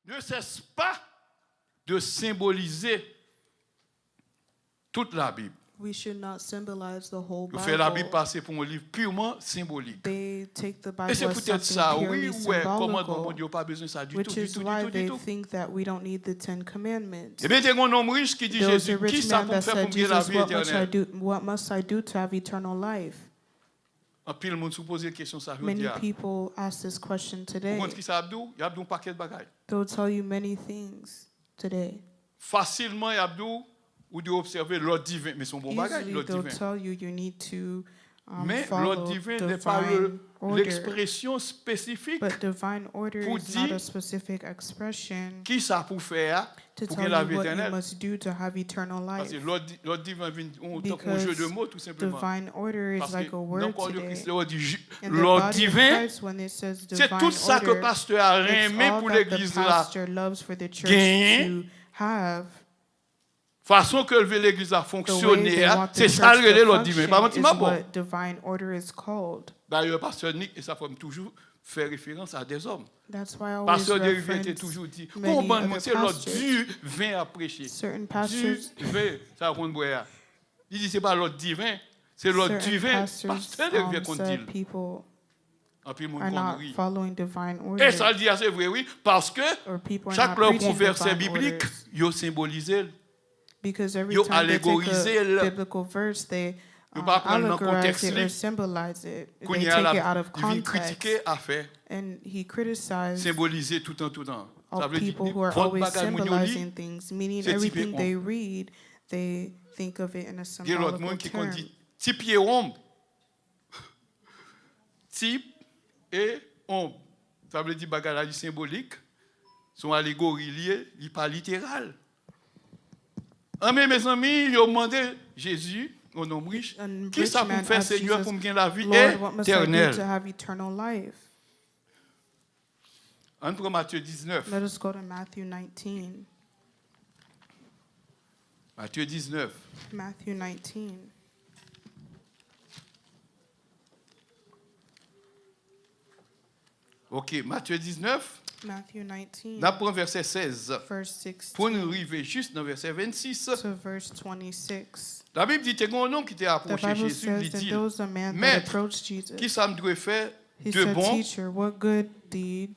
Ne cesse pas de symboliser toute la Bible. We should not symbolize the whole Vous faites la Bible Bible. passer pour un livre purement symbolique. They take the Bible Et c'est as peut-être something ça, oui, purely ouais, commandement, mon symbolical, Dieu, pas besoin de ça du tout, which du is tout, why du tout, they du tout. think that we don't need the Ten Commandments. Eh bien, il y a un homme riche qui dit There was a Jésus, qui rich ça man pour that faire pour said, gagner la Jesus, vie éternelle? what must I do to have eternal life? En pile, le monde se pose la question, ça veut Many dire. people ask this question Vous today. comprenez qui ça Abdou? Il y a un paquet de bagailles. They'll tell you many things today. Facilement, Abdou, ou de observer l'ordre divin, mais son bon bagage, Easily, l'ordre they'll divin. tell you you need to Mais follow l'ordre divin n'est pas divine order. l'expression spécifique But divine order pour is not dire a specific expression qui ça pour faire to pour tell gagner la you vie what you éternelle. must do to have eternal Parce life. que l'ordre divin vient autant qu'un jeu de mots, tout simplement. Divine order is Parce like que a dans word le corps de today. Christ, l'ordre In the l'ordre body of divin, Christ, when it says c'est divine tout ça que le order, pasteur a it's aimé all pour that the l'église là. pastor loves for the church Gagner. to have. Façon que l'église a The way fonctionné, they want the c'est ça church le to l'ordre divin. Par contre, function il m'a is bon. what divine order is called. D'ailleurs, pasteur Nick et sa femme toujours fait référence à des hommes. That's why I always Pasteur Dérivé était reference toujours dit, many comment other c'est l'ordre pastors. Dieu vient à prêcher. Certain Dieu pastors, vient, ça raconte boire. Il dit c'est pas l'ordre divin, c'est l'ordre certain divin. pastors Pasteur Dérivé qu'on dit. said people En plus, mon are not connerie. following divine Et order, ça le dit assez vrai, oui, parce que or people are chaque not leur preaching verset divine biblique, orders. il a symbolisé. Because every Yo time they take allégorisé le- a biblical verse, they Yo pas prendre dans allegorize contexte it li. or symbolize it. Qu'on They y a take it out of il vient context. critiquer à faire, And he criticized symboliser tout en tout temps. Ça all veut dire, people who are prendre always bagaille moun yo li, symbolizing things, meaning c'est everything typique they read, they think of it in a il y a l'autre symbolical monde qui term. dit type et ombre. Type et ombre. Ça veut dire bagaille symbolique, sont allégories liées, il pas littéral. Mais mes amis, ils ont demandé Jésus, un homme riche, And qui rich ça pour me man faire asked Seigneur Jesus, pour me gagner la vie Lord, what must I do to éternelle. have eternal life? On prend Matthieu 19. Let us go to Matthew 19. Matthieu 19. Matthew 19. OK, Matthieu 19, Matthew 19, d'après verset 16. verse 16 Pour nous arriver juste dans verset 26, to verse 26. la Bible dit qu'il y a un homme qui était The approché Bible Jésus, says il that dit, there was a man that Maître, approached Jesus. qui ça me doit faire He de said, bon Teacher, what good deed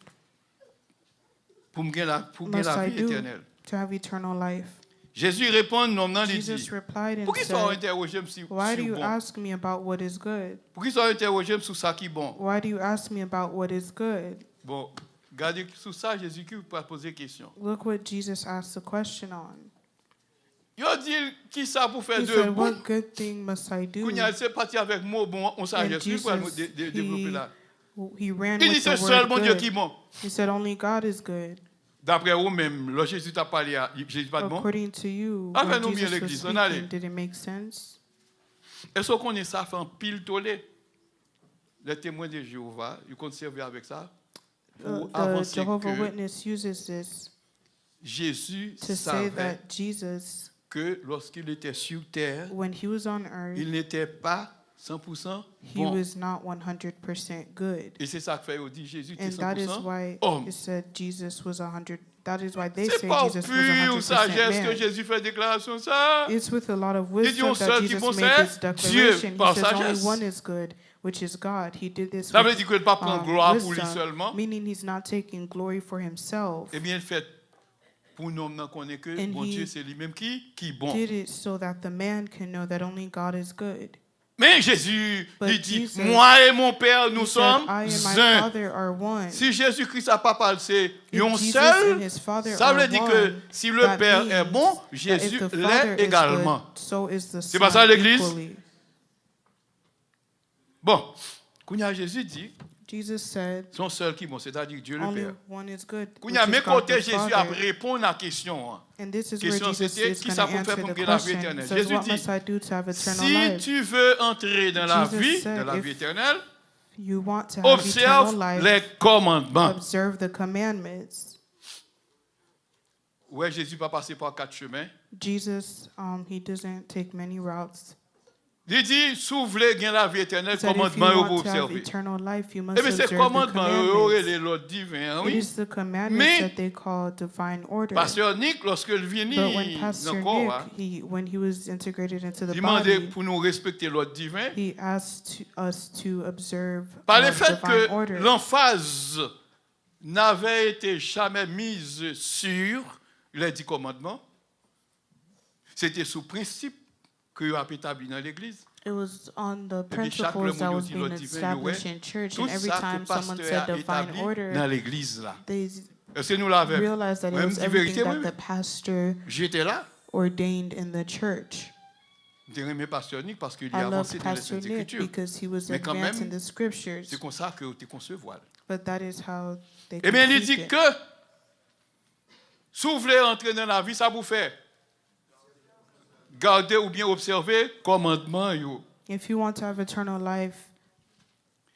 pour me gagner la must I vie do éternelle? to have eternal life? Jésus répond, non, non, il Jesus dit, replied and pour qui ça a said, interrogé sur Why do you bon? ask me about what is good? Pour qui ça a interrogé sur ça qui est bon? Why do you ask me about what is good? Bon, regardez sur ça, Jésus qui va poser question. Look what Jesus asked the question on. Il dit, qui ça pour faire He de said, bon? What good thing must I do? Qu'on y a c'est parti avec mot bon, on And sagesse, lui pour Jesus, développer là. he ran Il dit, with c'est the seul word mon Dieu qui est good. bon. He said, only God is good. D'après vous-même, là, Jésus t'a parlé à Jésus pas de bon. According to you, Ah, when nous bien Jesus was l'église, on allait. speaking, did it make sense? Est-ce qu'on est ça fait un pile tollé? Les témoins de Jéhovah, ils comptent servir avec ça pour The avancer Jehovah que Witness uses this Jésus to say savait that Jesus, que lorsqu'il était sur terre, when he was on earth, il n'était pas 100% he bon. was not 100% good. Et c'est ça que fait on dit Jésus était And that is 100% why homme. it said Jesus was 100. That is why they C'est say pas Jesus was pure 100% sagesse que man. Jésus fait déclaration ça. It's with a lot of Il dit, wisdom on that seul qui Jesus bon made c'est this Dieu declaration. He par says only sagesse. one is good, which is God. He did this Ça veut with dire qu'il ne pas prendre gloire pour lui wisdom, seulement. meaning he's not taking glory for himself. Eh bien, il fait pour nous connaître que And bon he Dieu c'est lui-même qui est bon. Did it so that the man can know that only God is good. Mais Jésus, But il dit, Jesus, moi et mon Père, nous He said, sommes I and my un. Father are one. Si Jésus-Christ n'a pas parlé, c'est If un Jesus seul, and his Father ça are veut dire que one, si le that Père means est bon, that if Jésus the Father l'est is également. good, so is the C'est Son pas ça, l'Église? equally. Bon, Kounya Jésus dit, Jesus said, son seul qui est bon, c'est-à-dire Dieu le only Père. one is good, which Kounya, is mais God côté the Jésus a Father. répondu à la question. And this is where Question Jesus c'était, is qui going ça to pour faire answer pour the gagner la vie question. éternelle? He says, Jésus what dit, must I do to have eternal si life? tu veux entrer dans la Jesus vie, said, dans la if vie éternelle, You want to have eternal observe life, les commandements. observe the commandments. Ouais, Jésus pas passé par 4 chemins. Jesus, he doesn't take many routes. Il dit, si vous voulez gagner la vie éternelle, He said, if you commandement vous want to have observer. eternal life, you must Eh bien, c'est observe the commandement, commandments. les lois divines, It oui. is the commandments Mais, that they call divine order. Pasteur Nick, lorsque il vient But when dans Pastor le corps, Nick, when he was integrated into the il demandait body, pour nous respecter les lois divines, he asked us to observe par le fait divine que order. l'emphase n'avait été jamais mise sur les 10 commandements. C'était sous principe que a établi dans l'Église. It was on the Depuis chaque le principles that monde was dit being l'ordre divin, established ouais. in church, Tout and every ça time que someone pasteur said a divine établi dans order, l'Église là. they Est-ce que nous l'avons? realized that it Même was dit everything vérité, that oui. the pastor J'étais là. ordained in the church. J'ai aimé Pasteur Nick parce qu'il I a loved avancé dans les Pastor Saintes Nick Écritures. because he was Mais quand advanced même, in the scriptures, c'est comme ça que tu concevoir. but that is how they Eh bien, il complete dit it. que si vous voulez entrer dans la vie, ça vous fait garder ou bien observer commandement. Yo. If you want to have eternal life,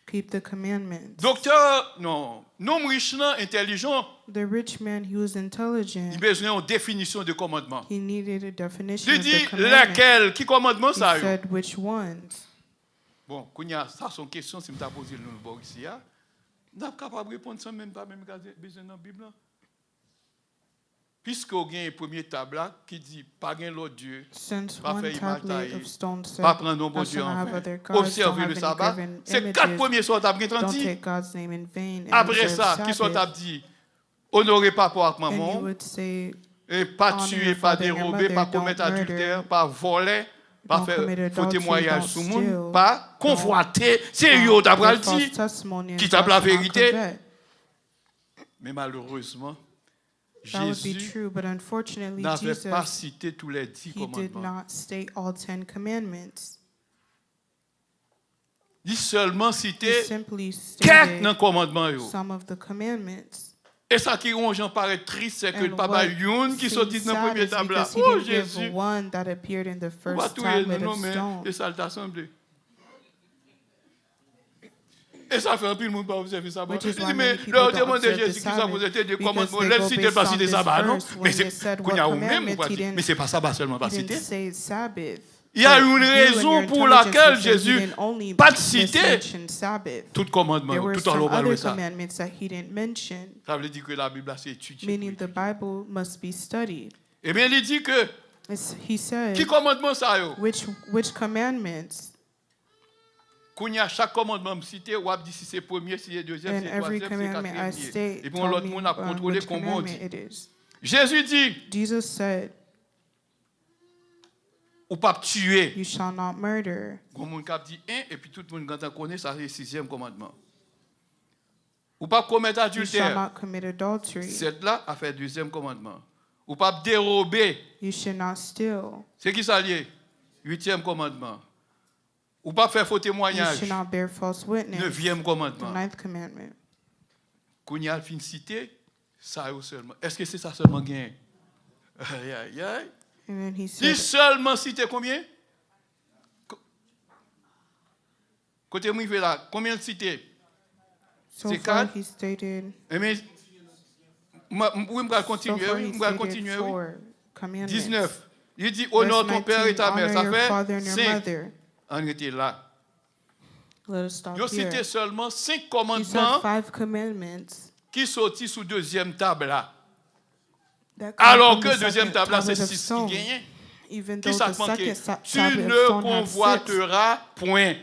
keep the commandments. Docteur, non, non riche, non, intelligent, The rich man, he was il a intelligent. besoin d'une définition de commandement. He needed a definition Il of dit the commandment. lesquels, qui commandement He ça yo? said which ones. Bon, Kounia, ça son question, si je t'ai posé le bord ici, nous sommes capables de répondre sans même pas même besoin dans la Bible. Puisque vous avez un premier table qui dit pas gain l'autre Dieu, Since pas one faire image tablet taillée, of stone said, pas prendre nos bon "Thou Dieu shalt en have vain. other gods, don't Observer have le any sabbat. graven C'est 4 images, premiers soirs t'as bien don't 30. take God's name in vain, and Après observe ça, qui sont Sabbath." t'as dit honorer papa avec And you maman, would say, et pas honor tuer, your pas father and your dérober, mother, pas don't commettre murder, adultère, pas voler, pas don't faire commit faux adultery, témoignage don't sur le monde, steal, pas convoiter. C'est eux qui give t'as false dit testimony, qui and t'a thou la shalt not vérité. covet. Mais malheureusement, That would be Jésus true, but unfortunately, n'avait pas Jesus, cité tous les 10 he did commandements. not state all 10 commandments. Il seulement He cité simply quelques dans stated le commandement. Yo. some of the commandments. Et ça qui rend gens paraît triste, c'est que le And papa what Youn qui sortit seems dans le sad premier is table là. because he Oh didn't give Jésus, one that appeared in the on va first tout tablet non, of mais stone. et ça l'assemblée. Et ça fait un peu le monde pas observer ça. Which is Il dit, why mais many people leur don't demande observe the Jésus qui ça vous Sabbath, était des because commandements. they Là, go cité based pas on cité this sabbat, non? verse. Mais When c'est they said qu'on y a what ou même ou pas commandment, he dit. didn't- Mais c'est pas sabbat seulement pas He didn't cité. say Sabbath. Il y a But une you and raison your pour intelligence laquelle would say he Jésus didn't only pas de cité mention Sabbath. tout commandement. There were Tout en some l'on other ça. commandments that he didn't mention, Ça veut dire que la Bible c'est étudié. meaning the Bible must be studied. Eh bien, il dit que He said, qui commandement ça yo? which commandments? Quand il y a chaque commandement cité, ou a dit si c'est premier, si c'est deuxième, And si c'est every troisième, si c'est commandment I quatrième. state, Et puis tell l'autre me monde a contrôlé which comment on dit. commandment it is. Jésus dit, Jesus said, ou pas tuer. "You shall not murder." Quand on dit un, et puis tout le monde quand on connaît, ça c'est le 6e commandement. Ou pas commettre You shall adultère. not commit adultery. C'est là a fait 2e commandement. Ou pas dérober. You should not steal. C'est qui ça lié? 8e commandement. Ou pas faire faux You témoignage. should not bear false witness. 9e The commandement. 9th commandment. Quand il y a fin cité, ça y est seulement. Est-ce que c'est ça seulement gain? Aïe, aïe, aïe. And then he Il said, seulement cité combien? Côté moi, il fait là, combien de cités? so c'est far quatre. he stated, Mais, oui, je vais so continuer, far oui, he je vais stated continuer, oui. 4 commandments. 19. Il dit, Verse honore ton père et ta 19, mère. honor Ça your father and fait your 5. mother. On était là. Let us stop Il a here. cité seulement 5 He said commandements 5 commandments qui sortent sous 2e table là. that come Alors from que the deuxième second table là, c'est tablet of 6 qui stone. gagne. Even Qui though ça the manqué? second Tu tablet of ne stone had 6, convoiteras point.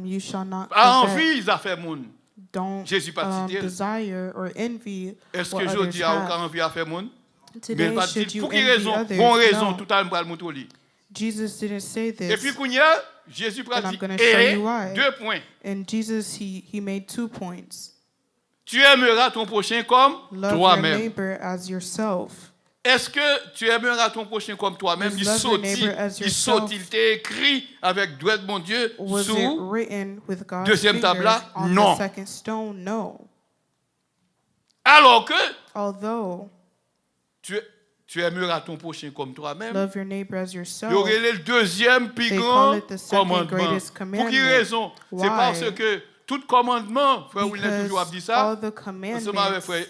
you shall not À covet. envie, ils a fait moun. Don't Jésus pas cité. desire or envy Est-ce what que je others dis à aucun have. envie à faire moun? Mais Today, il pas should dit you pour quelle envy raison? others? Bon raison, No. tout à l'heure, nous li. Jesus didn't say Et this. puis, Kounia, Jésus And I'm pratique. gonna show Et you why. 2 points. And Jesus, he made 2 points. Tu aimeras ton prochain comme Love your toi-même. neighbor as yourself. Est-ce que tu aimeras ton prochain comme toi-même? Is love your neighbor as Il yourself. saute, il t'est écrit avec doigt de mon Dieu Was it sous. written with God's Deuxième fingers tableau? on Non. the second stone? No. Alors que Although tu aimeras ton prochain comme toi-même, love your neighbor as il y yourself, aurait le deuxième plus They grand call it the second commandement. greatest Pour commandment. quelle raison? C'est Why? parce que tout commandement, frère William toujours a dit because ça, all the ensemble avec commandments, frère.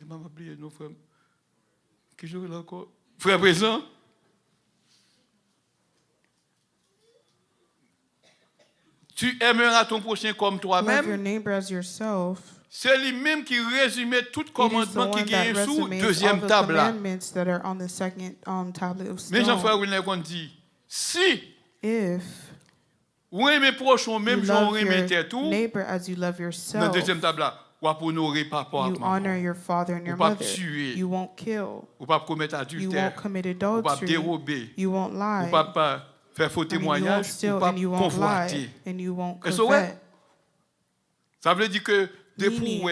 Je m'en oublié, non, frère. Qui joue là encore? Frère présent. Tu aimeras ton prochain comme love your toi-même. neighbor as yourself. C'est lui-même qui résumait tout It is the commandement qui one that gagne sous resumes all deuxième the table là. commandments that are on the second tablet of Mais Jean-Frère stone. William dit, si If vous aimez prochain, même you Jean love remettait your tout, neighbor as you love dans yourself, deuxième table là, ou pas honorer papa, you honor your father and your Ou pas mother. tuer. You won't kill. ou pas commettre You adultère, won't commit ou pas adultery. dérober, You won't ou lie. pas faire faux I mean, you won't témoignage, steal ou pas and you won't convoiter. lie and you won't Est-ce que ouais? covet. Ça veut dire que depuis Meaning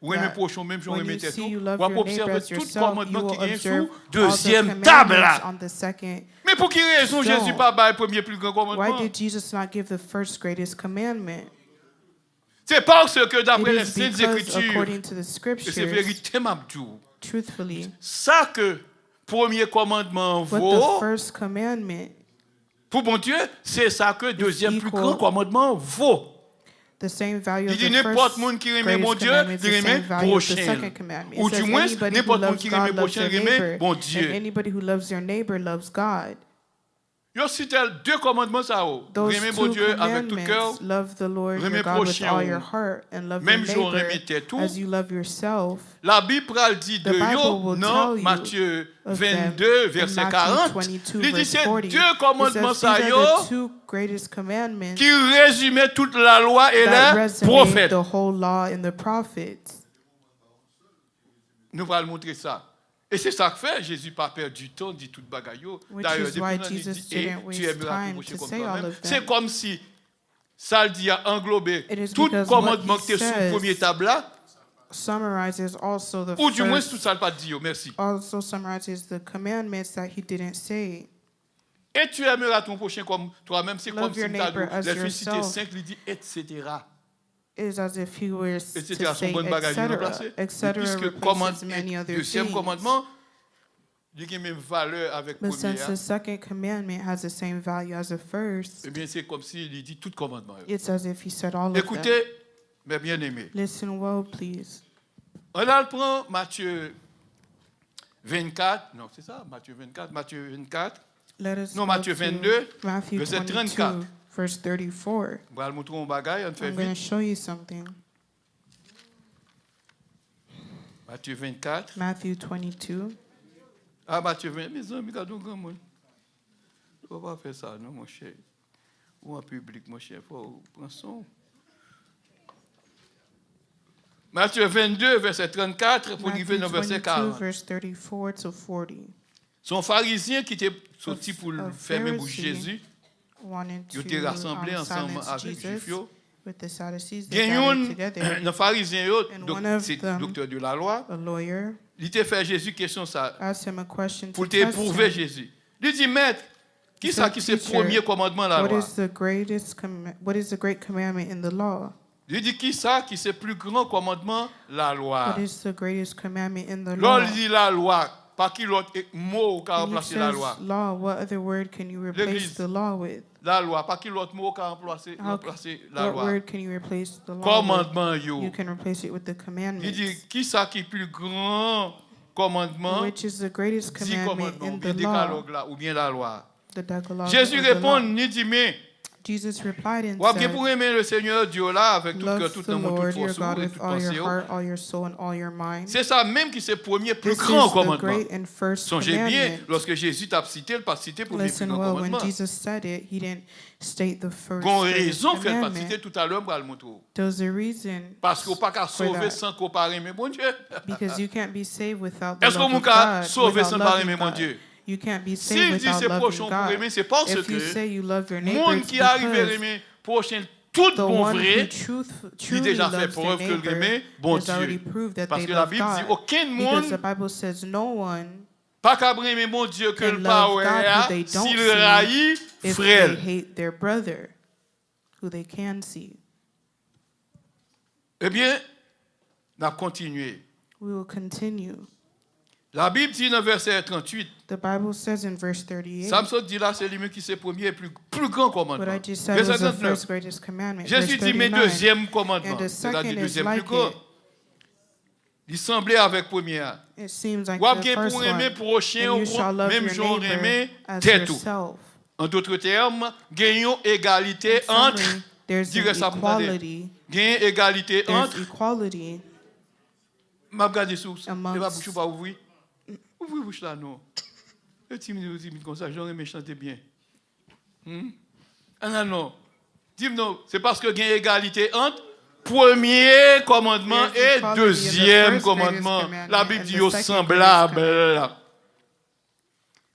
vous aimez that prochain, même Jean when you remettait see tout, you vous love pouvez your neighbor observer as tout yourself, you commandement will qui gagne observe sous all the deuxième table commandments là. on the second. Mais pour quelle raison Stone. Jésus pas bail premier plus grand Why commandement? did Jesus not give the first greatest commandment? C'est parce que It d'après les is saintes because écritures, according to the et c'est scriptures, vérité m'abdou. truthfully, Ça que premier commandement what the vaut, first commandment, pour mon Dieu, c'est ça que deuxième plus equal grand commandement vaut. the same value Il of dit the n'importe first monde qui remet mon greatest Dieu, commandment is il the remet same value of the prochain. second commandment. Ou It du says moins, anybody who n'importe monde loves qui remet God loves prochain their remet neighbor, bon and Dieu. anybody who loves their neighbor loves God. Yo cité deux commandements ça haut. Those Remet mon two Dieu avec tout cœur, commandments, love the Lord remet your God with prochain all ou your heart and love même your jour neighbor remettait tout. as you love yourself. La Bible pral dit de The Bible yo will dans tell you Matthieu of 22 them verset in 40. Matthew 22, Il dit verse c'est 40. deux It commandements says ça these yo are the two greatest commandments qui résumaient toute la loi et that les resonate prophètes. the whole law and the prophets. Nous allons montrer ça. Et c'est ça que fait Jésus pas perdre du temps, dit toute bagaille. Which D'ailleurs, is why depuis là, il Jesus dit, et didn't tu waste aimeras ton time prochain to comme say all toi-même. of them. C'est comme si ça le dit a englobé It is tout because commandement what que tu es he sur le premier says table là, Summarizes also the ou du moins first, tout ça le pas dit. Merci. also summarizes the commandments that he didn't say. Et tu aimeras ton prochain comme toi-même. C'est Love comme si your tu as neighbor as les félicité yourself. 5, il dit etc. It is as if he were to Etc. say, Son bonne bagage etc. remplacé. Etc. Puisque replaces many other deuxième things. commandement, il a même valeur avec le But since premier. the second commandment has the same value as the first, Eh bien, c'est comme s'il dit tout commandement. it's as if he said all of them. Écoutez, mes bien-aimés. Listen well, please. On a le prend Matthieu 24. Non, c'est ça, Matthieu 24. Matthieu 24. Let us Non, go Matthieu to 22, Matthew verset 22, 34. verse 34. On va le montrer un bagage, on fait I'm going to vite. show you something. Matthieu 24. Matthew 22. Ah, Matthieu 20. Mes amis, regardons grand monde. Il ne faut pas faire ça, non, mon cher. Ou en public, mon cher. Il faut prendre son. Matthieu 22, verset 34, pour arriver Matthew dans verset 22, 40. verse 34 to 40. Son pharisien qui était sorti pour A fermer bouche Pharisee Jésus, wanted ils étaient to rassemblés ensemble silence avec les Jesus Juifs. with the Sadducees. Il They y a gathered un together. pharisien, And one of c'est them, docteur de la loi, a lawyer, il t'a fait Jésus question ça, asked him a question pour to te test éprouver him. Jésus. Il dit, maître, qui He ça said, qui c'est le "Teacher, premier commandement de la What loi? is the great commandment in the law? Il dit, qui ça qui c'est le plus grand commandement? La loi. What is the greatest commandment in the Là, law? il dit la loi, pas qu'il l'autre mot qui a When he remplacé la says loi. law, what other word can you replace L'Église. the law with? La loi, pas qu'il l'autre mot qui a remplacé la What loi. word can you replace the law with? Commandement, yo. You can replace it with the Il commandments. dit, qui ça qui est le plus grand commandement? Which is the greatest 10 commandment commandements, in ou bien the law? décalogue là, ou bien la loi. The Decalogue Jésus or the répond, law. il dit, mais, Jesus replied and ou bien said, pour aimer le Seigneur Dieu là, avec tout cœur, love tout the le monde, Lord toute your force God et with toute all your pensée. heart, all your soul, and all your mind. C'est ça même qui c'est le premier plus This grand is the commandement. great and first Songez bien, commandment. lorsque Jésus t'a cité, il n'a pas cité le premier plus Listen grand well, when commandement. Jesus said it, he didn't state the first Gon greatest raison qu'elle pas commandment. cité tout à l'heure, on va le montrer. There's a reason Parce qu'on pas qu'à for sauver that. sans comparer, mais bon Dieu. Because you can't be saved without the Est-ce qu'on love of peut God, sauver without sans parler, loving mais mon God. Dieu? You can't be S'il saved dit without c'est prochain loving pour God. aimer, c'est parce If you que say you love your neighbor, monde it's qui arrive à because aimer prochain tout The bon one vrai, who il truly déjà fait loves their preuve que le neighbor remet bon has already Dieu. proved that Parce they que la love Bible dit, God. aucun Because the monde Bible says no one pas qu'à aimer mon Dieu que can le pas love God who they s'il don't see raillit if frère. they hate their brother, who they can see. Eh bien, on a continué. We will continue. La Bible dit dans verset 38, The Bible says in verse 38, Samson dit là, c'est lui qui c'est premier et plus grand commandement. what I just said Verset was the 39. first greatest commandment. Verse Jésus dit, mais 39, deuxième and commandement, the c'est-à-dire second is deuxième plus like grand. it. Il semblait avec premier. It seems like Ou the bien first pour aimer one, prochain, and you shall love même your genre neighbor aimer as tête. yourself. En d'autres termes, gagnons égalité In entre, summary, there's dirais an ça pour m'entendre. equality. Gagnons égalité There's entre, equality m'a regardé sous, et amongst- ma bouche pas ouvrir. Ouvrez bouche là non. Le timide comme ça, j'aurais aimé chanter bien. Ah non. Dis-moi non, c'est parce que gagne égalité entre premier commandement There's et equality in the deuxième first commandement. greatest commandment La Bible and dit the au second semblable.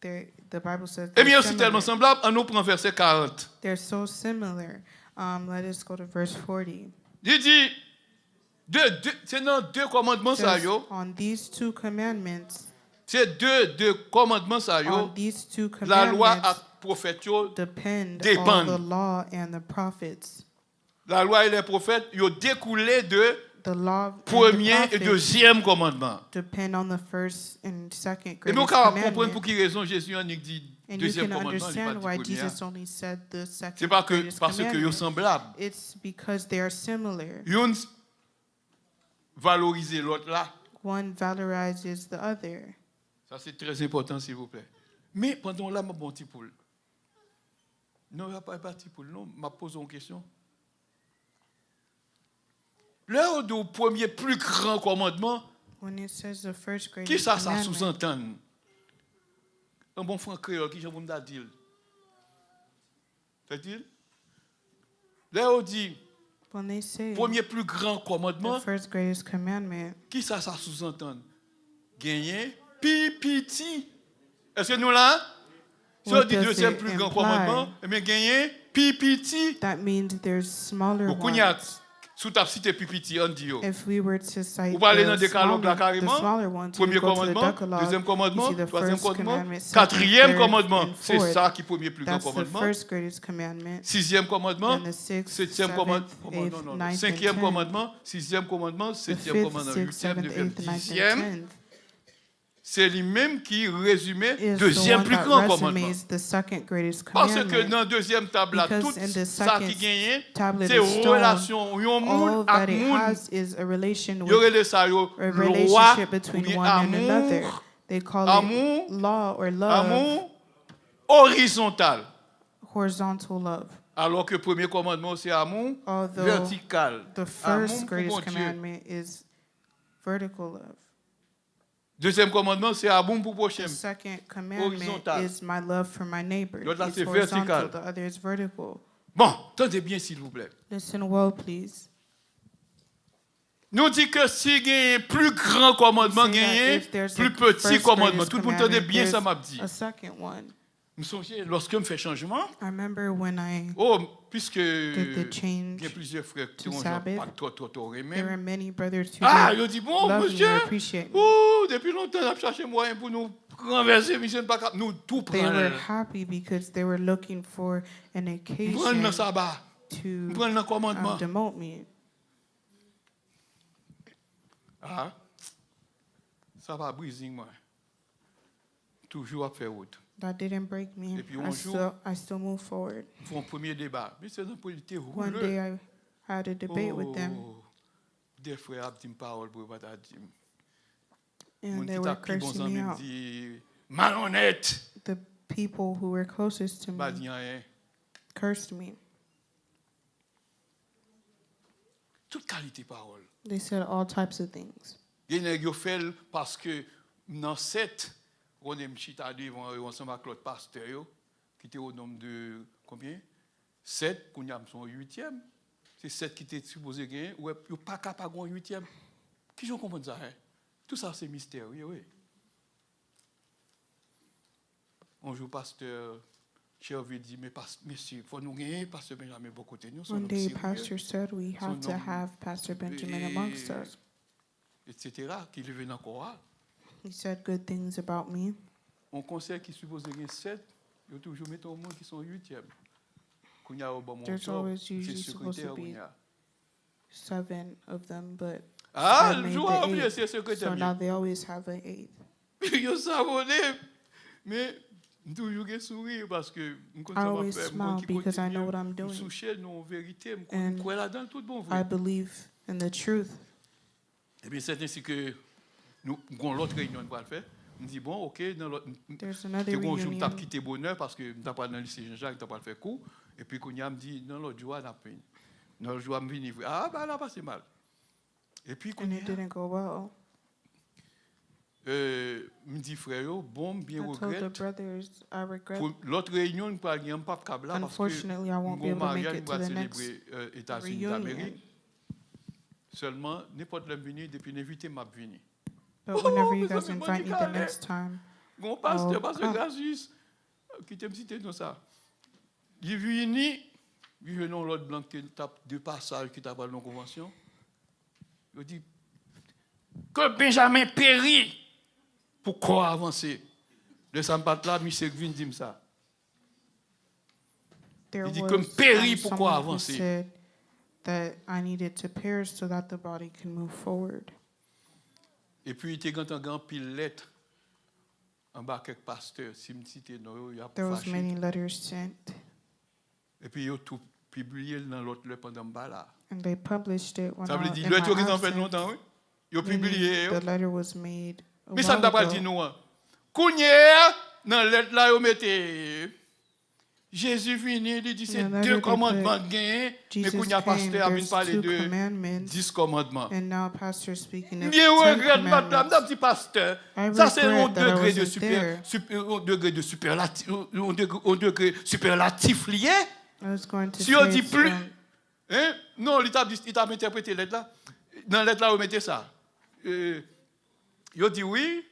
The Bible says Eh they're bien, c'est tellement similar. semblable, on nous prend verset 40. They're so similar. Let us go to verse 40. Il dit, c'est dans deux commandements ça Says, yo. on these two commandments, C'est deux commandements ça yo. on these two La loi commandments et prophète yo. depend dépendent. on the law and the prophets. La loi et les prophètes yo découlé de The law and the premier et prophets deuxième commandement. depend on the first and second Et nous greatest on comprendre pour commandment. quelle raison Jésus en dit And you deuxième can commandement, il pas understand dit why premier. Jesus only said the C'est second pas que greatest parce que yo commandment. semblable. It's because they are similar. Yon valoriser l'autre là. One valorizes the other. Ça c'est très important s'il vous plaît. Mais pendant là mon bon petit poule. Non, il n'y a pas de petit poule, non, m'a posé une question. L'heure du premier plus grand commandement, When it says the first qui greatest ça commandment, sous-entend? Un bon frère créole qui j'en me dire. C'est-à-dire? L'heure dit when they say premier plus grand the commandement, first greatest commandment, qui ça sous-entend? Gagner pipiti. Est-ce que nous là? Si on What dit does deuxième it plus grand imply? commandement, eh bien gagner pipiti. that means there's smaller Au Kouniat, ones. sous ta cité pipiti, on dit yo. If we were to cite Vous parlez dans the le décalogue là smaller carrément. ones, Premier you go to the commandement, Decalogue, deuxième you commandement, see the troisième first commandement, commandment, second, quatrième third, commandement. and C'est fourth. ça qui est premier plus grand That's the commandement. first greatest commandment. Sixième commandement, Then the sixth, septième commandement, seventh, eighth, non, ninth, and cinquième 10th. commandement, sixième commandement, The septième fifth, commandement, sixth, huitième, seventh, neuvième, eighth, ninth, and dixième. 10th C'est lui-même qui résumait is the deuxième one plus that grand commandement. resumes the second greatest Parce que commandment. dans le deuxième table, là, Because tout in the ça qui second gagne, tablet c'est of stone, relation, yon all moun that ak it moun. has is a relation Il y aurait with de ça, yo, a loi, relationship ou between bien one and another. amour, They call amour, it law or love, amour horizontal. horizontal love. Alors que le premier commandement, c'est amour Although vertical. the Amour first pour greatest mon Dieu. commandment is vertical love. Deuxième commandement, c'est amour pour prochain. The second commandment Horizontal. is my love for my neighbor. L'autre là, It's c'est horizontal. vertical. The other is vertical. Bon, tendez bien s'il vous plaît. Listen well, please. Nous dit que si il y a un plus grand commandement, Say il y that a if there's un a plus petit first commandement. greatest Tout le monde tendait commandment, bien there's ça m'a dit. a second one. Je me souviens, lorsque je fais changement, I remember when I oh, puisque did the il change y a plusieurs frères qui to ont Sabbath, pas trop aimé. there were many brothers who Ah, did il dit, bon, love me monsieur, or appreciate me. oh, depuis longtemps, on a cherché moyen pour nous renverser, monsieur, pas capable. Nous tout They were prendre. happy because they were looking for an Prendre dans occasion sabbat, to prendre dans commandement. demote me. Ah, ça va briser moi. Toujours à faire route. That didn't break me. Et puis un jour- I still move forward. Ils font un premier débat. Mais c'est un politique One rouleux. day I had a debate with them, Des frères ont dit une parole pour pas dire. and Mon they petit were tapis, bon cursing ami me me out. dit malhonnête. The people who were closest to Pas me dit rien. cursed me. Toute qualité parole. They said all types of things. Il y a des fait parce que dans cette, on est chita devant ensemble avec l'autre pasteur qui était au nombre de combien? 7, qu'on y a son 8e. C'est 7 qui était supposé gagner. Ou il pas capable de 8e. Qui j'en comprends ça? Hein? Tout ça, c'est mystérieux, oui. Un jour, pasteur Cherville dit, mais monsieur, il faut nous gagner, Pasteur Benjamin, bon côté nous, One day, Pastor said we have to have Pastor Benjamin amongst us. etc., qui est venu encore. He said good things about me. Un conseil qui suppose gagner 7, il y a toujours mis au monde qui sont 8e. There's always usually supposed to be 7 of them, but ah, I made je the vois bien, 8. c'est So secrétaire. now they always have an 8. Yo savonné, mais toujours que sourire parce que I always smile because I know what I'm doing. Soucher non vérité, And quoi là-dedans tout bon I vrai. believe in the truth. Et bien c'est ainsi que nous avons l'autre réunion pour le faire. On dit bon, OK, dans l'autre There's another jour reunion. m't'a quitté bonheur parce que m't'a pas dans le lycée Jean-Jacques, t'as pas le faire cours et puis qu'on y a me dit non l'autre jour n'a pas. Non l'autre jour me venir ah bah là passé mal. Et puis qu'on And it didn't go well. me dit frère yo bon bien I told the regrette. brothers I regret. Pour l'autre réunion nous pas gagner pas câble là parce que Unfortunately, I won't be able to make it to the next célébrer États-Unis reunion. d'Amérique. Seulement n'importe l'homme venir depuis l'invité m'a venu. But whenever you mais ça guys fait invite me pas the du next time, Mon pasteur, Oh, pasteur ah. Gracius, qui t'aime citer dans ça. Il vient, il vient dans l'autre blanc qui tape deux passages qui tape dans la convention. Il dit que Benjamin périt. Pourquoi avancer? Le sambat là, M. Gvin dit ça. there Il dit was comme périt, pourquoi someone who avancer? said that I needed to perish so that the body can move forward. Et puis il était quand un grand pile lettre en bas quelques pasteurs, si me citer non, il a There was fâché. many letters sent, Et puis il a tout publié dans l'autre le pendant bas là. and they published it when Ça veut I, dire in le truc my qu'ils ont fait absence, longtemps, oui. Il a meaning publié. the letter was made a Mais ça ne while t'a pas ago. dit nous. Kounye, dans lettre là, vous mettez Jésus venu, il dit c'est In the deux letter, commandements gagnés. Mais Jesus Kounya came, pasteur a venu there's parler 2 de commandments, 10 commandements. and now pastor speaking of Bien 10 regrette madame, commandments. madame dit pasteur. I Ça c'est un regret that I degré de wasn't there. superlatif, un degré superlatif lié. I was going to Si on say dit it's plus, from- hein? Non, il t'a interprété lettre là. Dans la lettre là, vous mettez ça. Il dit oui.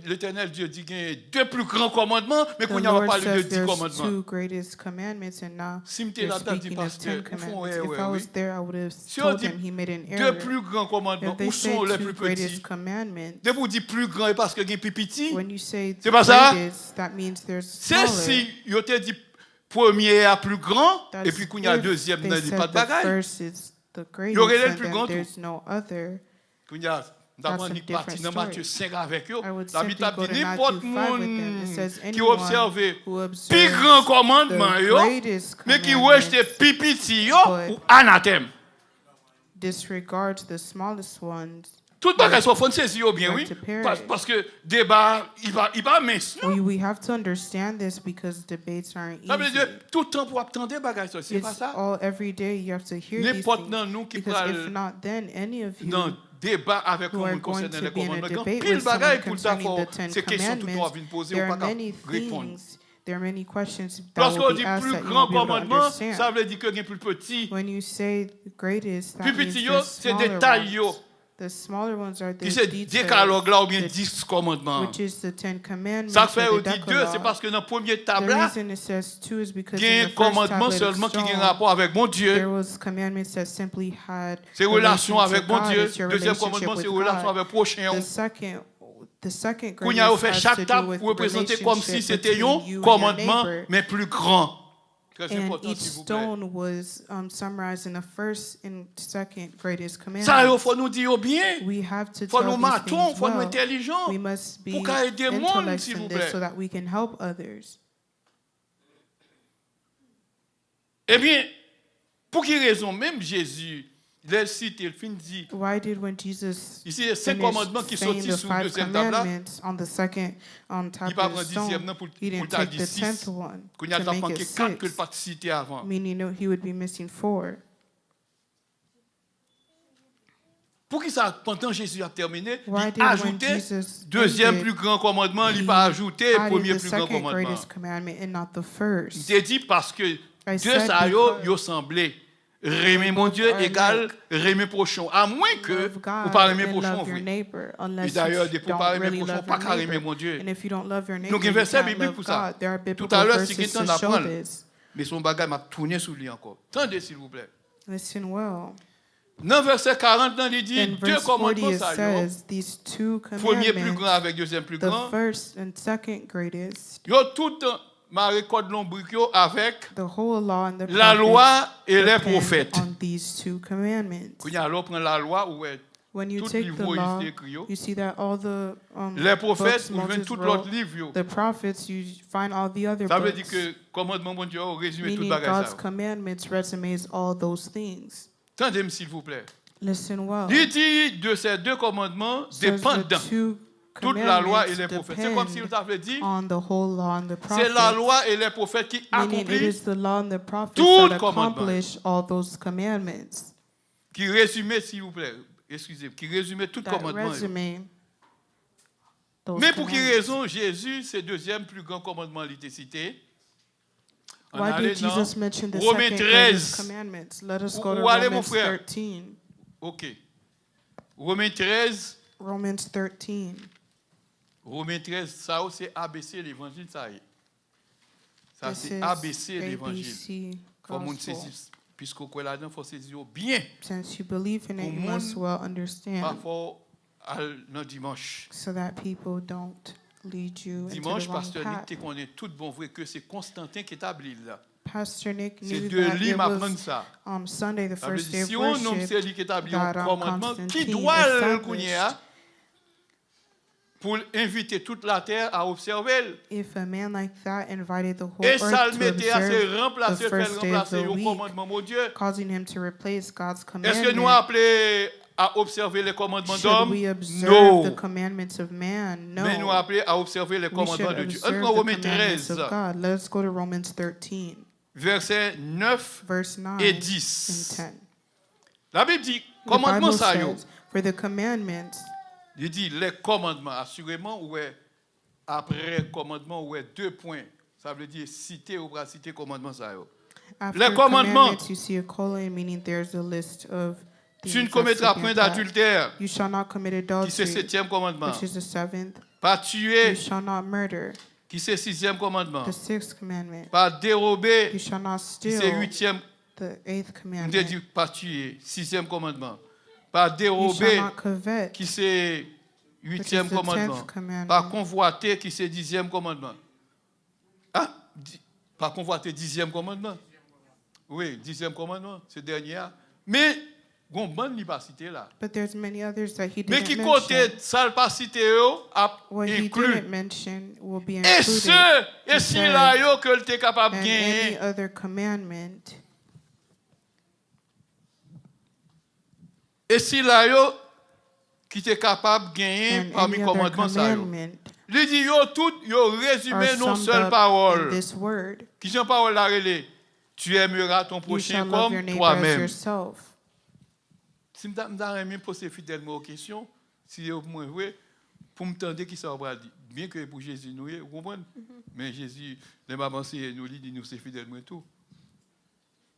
L'Éternel Dieu dit qu'il y a 2 plus grands commandements, mais the qu'on n'y a Lord pas de says 10 there's commandements. 2 greatest commandments, and now Si m'était you're là-dedans, dit speaking of 10 pasteur, au fond, commandments. ouais, If ouais, I was oui. there, I would have Si on told dit him he made an 2 error. plus grands commandements, If they où say sont les 2 plus greatest petits? commandments, De vous dire plus grand, parce que il y a plus petit. when you say C'est the pas ça? greatest, that means there's C'est smaller. si, il te dit premier à plus grand, That's et puis qu'on y a if deuxième, they il n'y a pas said de the bagaille. first is the y aurait greatest, le and plus then grand there's no other. Qu'on y a d'abord That's a une partie different dans story. Matthieu 5 avec eux. I would La simply Bible go to dit n'importe Matthew 5 with them. It monde says qui anyone observe who plus grand observes commandement, the yo, greatest mais qui commandment rejette pipiti, yo, but ou anathème. disregards the smallest ones. Tout le monde faut saisir yo bien, oui. Right to perish. Parce que débat, il va mince. non? We have to understand this because debates aren't Ça veut easy. dire tout le temps pour attendre des bagages, c'est pas It's ça? all every day you have to hear these N'importe things. dans nous qui Because parle if not, then any of you dans débat avec who are nous going concernant to les be in a commandements, quand debate pile with someone bagaille pour concerning d'accord, the 10 ces questions tout le monde commandments, vient poser there ou are pas many répondre. things, there are many questions that Lorsqu'on will dit be asked plus that you grand won't be able to commandement, ça understand. veut dire qu'il y a plus petit. When you say the greatest, that Plus means petit, the yo, c'est des smaller tailles, yo. ones. The smaller ones are the Qui c'est details, décalogue là ou bien the- 10 commandements. which is the 10 commandments Ça or fait the au dit 2, c'est Decalogue. parce que dans le premier The table là, reason it says 2 is because il y a in un the first commandement tablet of seulement qui a un stone, rapport avec mon Dieu. there was commandments that simply had C'est relation relation avec to mon God. Dieu. It's your Deuxième relationship commandement, with c'est relation God. avec le prochain. The second Qu'on y a greatest fait has chaque to do table with pour représenter comme si c'était relationship un between you and your commandement, neighbor. mais plus grand. Très And important, each s'il vous plaît. stone was summarized in the first and second greatest Ça, il commandment. faut nous dire bien. We have to Il faut tell nous these matons, il things faut nous well. intelligents. We must be Pour qu'à aider le monde, intellects s'il in vous this plaît. so that we can help others. Eh bien, pour quelle raison, même Jésus, il cite, il fin dit, Why did when Jesus ici, il y a 5 finished commandements qui saying sortent the sur le 5 deuxième table là. commandments on the second Il tablet va of prendre stone, 10e, non, pour he didn't t'a take dit the 6. 10th one Qu'on y a to make manqué it 4 que le 6, pas cité avant. meaning he would be missing 4. Pour qui ça, pendant Jésus a terminé, Why il did a when ajouté Jesus deuxième ended, plus grand commandement, il he n'a pas ajouté added premier the plus grand second commandement. greatest commandment and not the Il first? t'a dit parce que I Dieu said ça yo because yo semblé. Aimer mon Dieu égale aimer prochain. À moins que love vous God pas aimer and prochain love your vrai. neighbor, Et unless d'ailleurs, you des pour don't pas aimer really prochain, love pas your qu'à aimer neighbor. mon Dieu. And if you don't love your Donc, neighbor, il y a un you verset can't biblique love pour ça. God. There are Tout biblical à l'heure, si verses quelqu'un to show apprend, this. mais son bagage m'a tourné sur lui encore. Tendez, s'il vous plaît. Listen well. Dans verset 40, il dit In deux verse 40, commandements, it ça, says, these two premier plus grand commandments, avec deuxième plus the grand. first and second greatest, Yo tout ma récolte lombrique yo avec the whole law and the la loi prophets et les depend prophètes. on these two commandments. Quand alors prend la loi ou When you tout take livre the Moïse law, écrit yo, you see that all the les prophètes books ou même Moses tout wrote, l'autre livre yo. the prophets, you find all the other Ça veut dire books. que commandement bon Dieu résumé tout Meaning bagage God's ça. commandments resumes all those things. Tendez-moi s'il vous plaît. Listen well. Il dit de ces deux commandements Says dépendent the two toute la loi et commandments les prophètes. C'est comme si vous depend avez dit, on the whole law and the c'est la prophets. loi et les prophètes qui Meaning it accomplissent, is the law and the prophets tout that commandement. accomplish all those commandments. qui résument, s'il vous plaît, excusez, qui résument tout That commandement. resume those Mais pour quelle commandments. raison Jésus, c'est le deuxième plus grand commandement, il était cité? On Why allait did dans Jesus mention the Romains second greatest 13. commandments? Let us go to Où allez, mon Romans frère? 13. OK. Romains 13. Romans 13. Romains 13, ça c'est ABC l'évangile, ça y est. Ça This c'est is ABC l'évangile. ABC Faut qu'on gospel. saisisse, puisqu'on croit là-dedans, il faut saisir bien. Since you believe in it, you Pour must well understand Parfois, dans dimanche. so that people don't lead you into Dimanche, the wrong pasteur Nick, path. tu connais tout bon vrai que c'est Constantin qui établit là. Pastor Nick C'est knew de that lui it m'apprendre was ça. Sunday, the Ça veut first dire, day si of on nomme worship, celui qui établit un that commandement, qui Constantine doit le established. connaître pour inviter toute la terre à observer. If a man like that invited the whole Et ça earth le to mettait à se observe remplacer, the faire first day of remplacer the le week, commandement, mon Dieu. causing him to replace God's Est-ce que nous commandment, appelons à observer les commandements should d'hommes? we observe Non. the commandments of man? No. Mais nous appelons à observer les We commandements should de Dieu. observe Entre the Romains commandments 13, of God. Let's go to Romans 13, versets 9 verse 9 et and 10. 10. La Bible dit, The commandement Bible ça yo. says, for the commandments, Il dit les commandements, assurément, ouais, après commandement, ouais, 2 points. Ça veut dire citer ou pas citer commandement ça yo. after Les commandements. commandments, you see a colon, meaning there's a list of Tu ne things that's commettras taken point apart. d'adultère, You shall not commit qui c'est adultery, 7e commandement. which is the seventh. Pas You tuer, shall not murder, qui c'est 6e commandement. the sixth commandment. Pas dérober, You shall not qui c'est steal, 8e. the eighth On commandment. dit pas tuer, 6e commandement. Pas You shall dérober, not covet, qui c'est which is 8e the commandement. 10th commandment. Pas convoiter, qui c'est 10e commandement. Ah, pas convoiter 10e commandement. Oui, 10e commandement, c'est dernier. Mais, bon, bon, il pas cité là. But there's many others that he Mais didn't qui mention. côté, ça le pas cité, a What he inclus. didn't mention will be Et included. ce, et He si said, là, yo, que le t'es capable de and any gagner. other commandment. Et si là, yo, qui t'es capable de gagner And parmi any les other commandements, ça, yo. commandment Il dit, yo, tout, yo, are résumé non summed seule up in parole. this word. Qui sont parole là, relais. Tu aimeras ton You prochain shall love your comme neighbor as toi-même. yourself. Si je me poser fidèlement aux questions, si vous me voyez, pour me tendre qui ça va dire. Bien que pour Jésus, nous, vous comprenez? Mais Jésus, les mamans, nous dit, nous, c'est fidèlement et tout.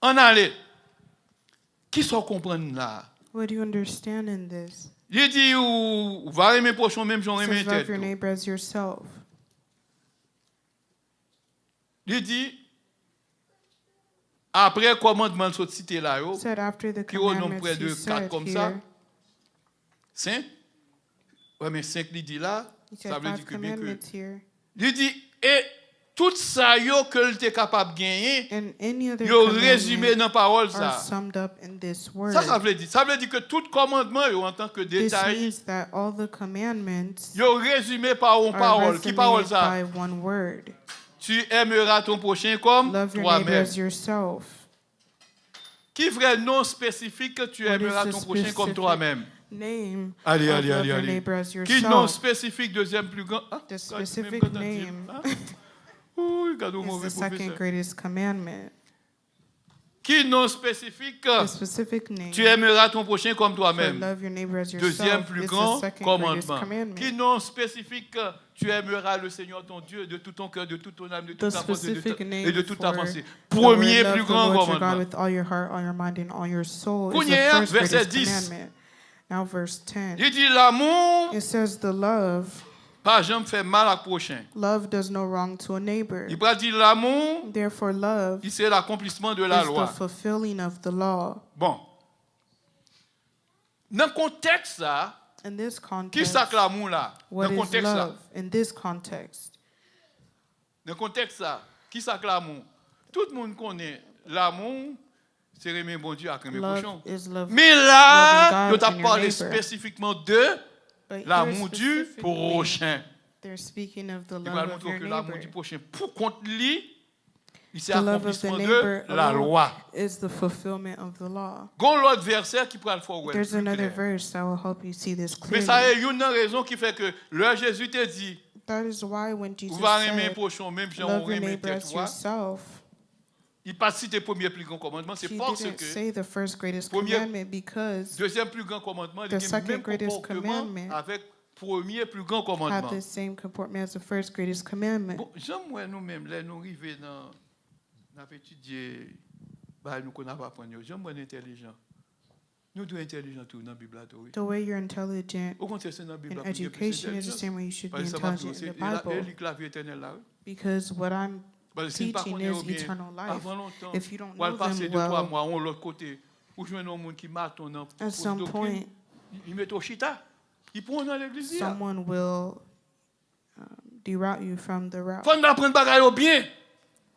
En allez. Qui sont comprendre là? What do you understand in this? Il dit, ou va aimer prochain même, j'en It aime says, love tête. your neighbor as yourself. Il dit, après commandement de cité là, It said after the qui au nombre commandments près de he 4 said comme ça. here. 5? Oui, mais 5, il dit là, He ça said veut dire 5 que bien que... commandments here. Il dit, et tout ça yo que tu es capable de gagner, And any other yo résumé commandment dans la parole are ça. summed up in this word. Ça veut dire. Ça veut dire que tout commandement yo, en tant que This détail, means that all the commandments yo résumé par une are parole. Qui parole resumed ça? by one word. Tu aimeras ton prochain comme Love your neighbor toi-même. as yourself. Qui vrai non spécifique que tu What aimeras is ton the prochain comme specific toi-même? Name Allez, of allez, love allez, your allez. neighbor as Qui non yourself. spécifique deuxième plus grand? Ah, The ça, même specific quand on dit, name ah. Ouh, regarde au is mauvais the second professeur. greatest commandment. Qui non spécifique, The specific name tu aimeras ton prochain comme for toi-même. love your neighbor as Deuxième yourself plus is the grand second greatest commandement. commandment. Qui non spécifique, tu aimeras le Seigneur ton Dieu de tout ton cœur, de toute ton âme, de toute The ta force specific et name de toute ta for pensée. the Premier word plus love the grand Lord your God commandement. with all your heart, all your mind, and all your soul is Kounia, the first verset greatest 10. commandment. Now verse 10. Il dit l'amour, It says the love. pas jamais fait mal à prochain. Love does no wrong to a neighbor. Il va dire l'amour, Therefore, love c'est l'accomplissement de la is the loi. fulfilling of the law. Bon. Dans le contexte là, In this qui context, ça que l'amour là? Dans what le is contexte là. love? In this context, Dans le contexte là, qui ça que l'amour? Tout le monde connaît l'amour, c'est aimer bon Dieu avec aimer love prochain. is love. Mais là, loving on God t'a and your parlé neighbor. spécifiquement de But l'amour here du specifically, prochain. they're speaking of the Il va love of montrer your que l'amour neighbor. du prochain, pour contre lui, c'est The love of the l'accomplissement neighbor de la alone loi. is the fulfillment of the law. Gon l'autre verset qui pourra le faire ouais, There's plus another clair. verse that will help you see this Mais ça clearly. est une raison qui fait que le Jésus te dit, That is why when vous Jesus va aimer said, prochain même si on love your aime neighbor tête as toi. yourself, Il pas cité le premier plus grand commandement, c'est he parce didn't que say the first greatest Premier- commandment because deuxième plus grand commandement, il the a le second même greatest comportement commandment avec premier plus grand had commandement. the same comportment as the first greatest commandment. Bon, j'aimerais nous-mêmes, là, nous arriver dans étudier, bah, nous qu'on a pas apprendre. J'aimerais intelligent. Nous devons être intelligents tout dans la Bible. Oui. The way you're intelligent Au contraire, c'est dans la Bible. in education is the same way you should be Parce que ça m'a intelligent aussi, in the et Bible. le clavier éternel là. Because what I'm Parce que si nous ne teaching connaissons is bien, eternal life. avant longtemps, If you don't on va know passer them 2-3 well, mois, on l'autre côté, ou je vois un monde qui m'a ton nom, at some point, ils mettent au chita. Ils pourront dans l'église. Il someone will deroute you from the route. faut nous apprendre à bagaille bien.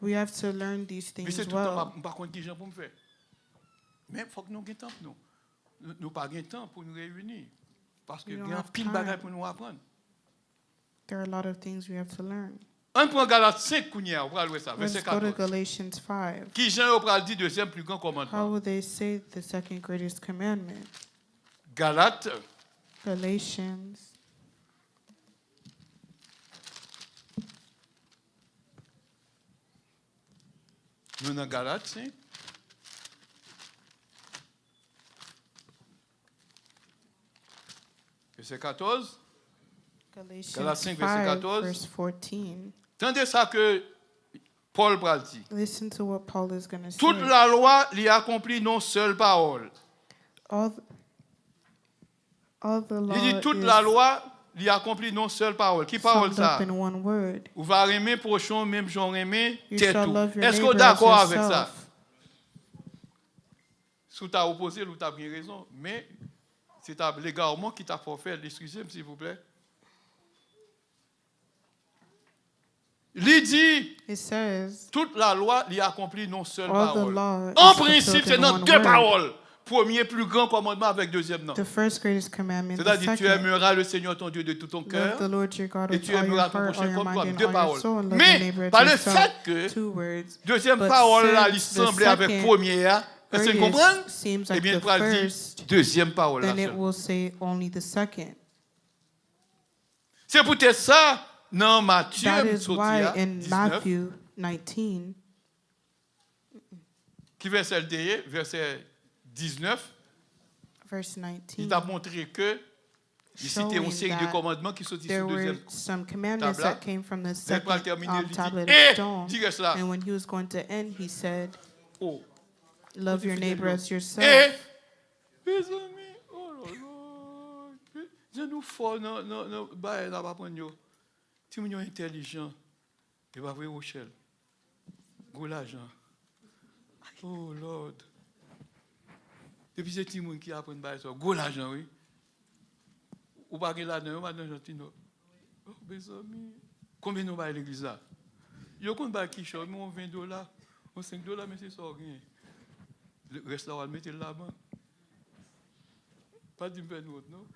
We have to learn these Mais things c'est tout le temps, well. par contre, qui gens pour me faire. Mais il faut que nous ayons temps pour nous. Nous pas de temps pour nous réunir. Parce qu'il y We don't a have pile de time. bagages pour nous apprendre. There are a lot of things we have to learn. On prend Galates 5, on va voir ça, Let's verset go to 14. Galatians 5. Qui Jean a dit deuxième plus grand How commandement? will they say the second greatest commandment? Galates, Galatians nous dans Galates 5. Verset 14. Galatians Galates 5, 5, verset 14. verse 14. Tendez ça que Paul pral dit. Listen to what Paul is going to say. Toute la loi l'y accomplit non seule parole. All the law Il dit toute is la loi l'y accomplit non seule parole. Qui parole summed ça? up in one word. Ou va aimer prochain même j'en aimer You tête shall tout. love your Est-ce que vous neighbor êtes d'accord as avec ça? yourself. Si tu as opposé, ou tu as bien raison, mais c'est l'égarement qui t'a fait faire. Excusez-moi, s'il vous plaît. Il dit, It says, toute la loi l'y accomplit non seule all the parole. law En is principe, fulfilled c'est in dans one deux word. paroles. Premier plus grand commandement avec deuxième nom. The first greatest commandment, the C'est-à-dire, tu second, aimeras le Seigneur ton Dieu de tout ton love cœur. the Lord your God Et with tu all your aimeras ton heart, all prochain your comme mind, toi. and Deux all your paroles. soul, and love your Mais neighbor par as le yourself. fait que Two words. deuxième But parole là, il since the semblait avec second première. Est-ce que vous comprenez? greatest seems Eh like bien, the il pourra dire first, deuxième parole là. then it seulement. will say only the second. C'est peut-être ça, dans Matthieu, That is why in 19, Matthew 19, qui verset le dernier, verset 19, verse il 19, t'a montré que il citait une série de commandements qui sont issus there du were deuxième. some commandments tabla. that came from the Mais pour le second terminer, il dit, tablet eh, of stone. dis cela. And when he was going to end, he said, Oh, love your neighbor as yourself. eh, mes amis, oh là là, je nous fais, non, bah, là, pas prendre. Si nous sommes intelligents, et pas vrai, Rochelle, gros l'argent. Oh Lord. Depuis ces petits gens qui apprennent par ça, gros l'argent, oui. Ou pas que là-dedans, on va dans gentil, non. Oh, mes amis, combien nous va à l'église là? Il y a combien qui chante, mais on $20, on $5, mais c'est ça, rien. Le reste là, on va le mettre là-bas. Pas d'une peine autre, non?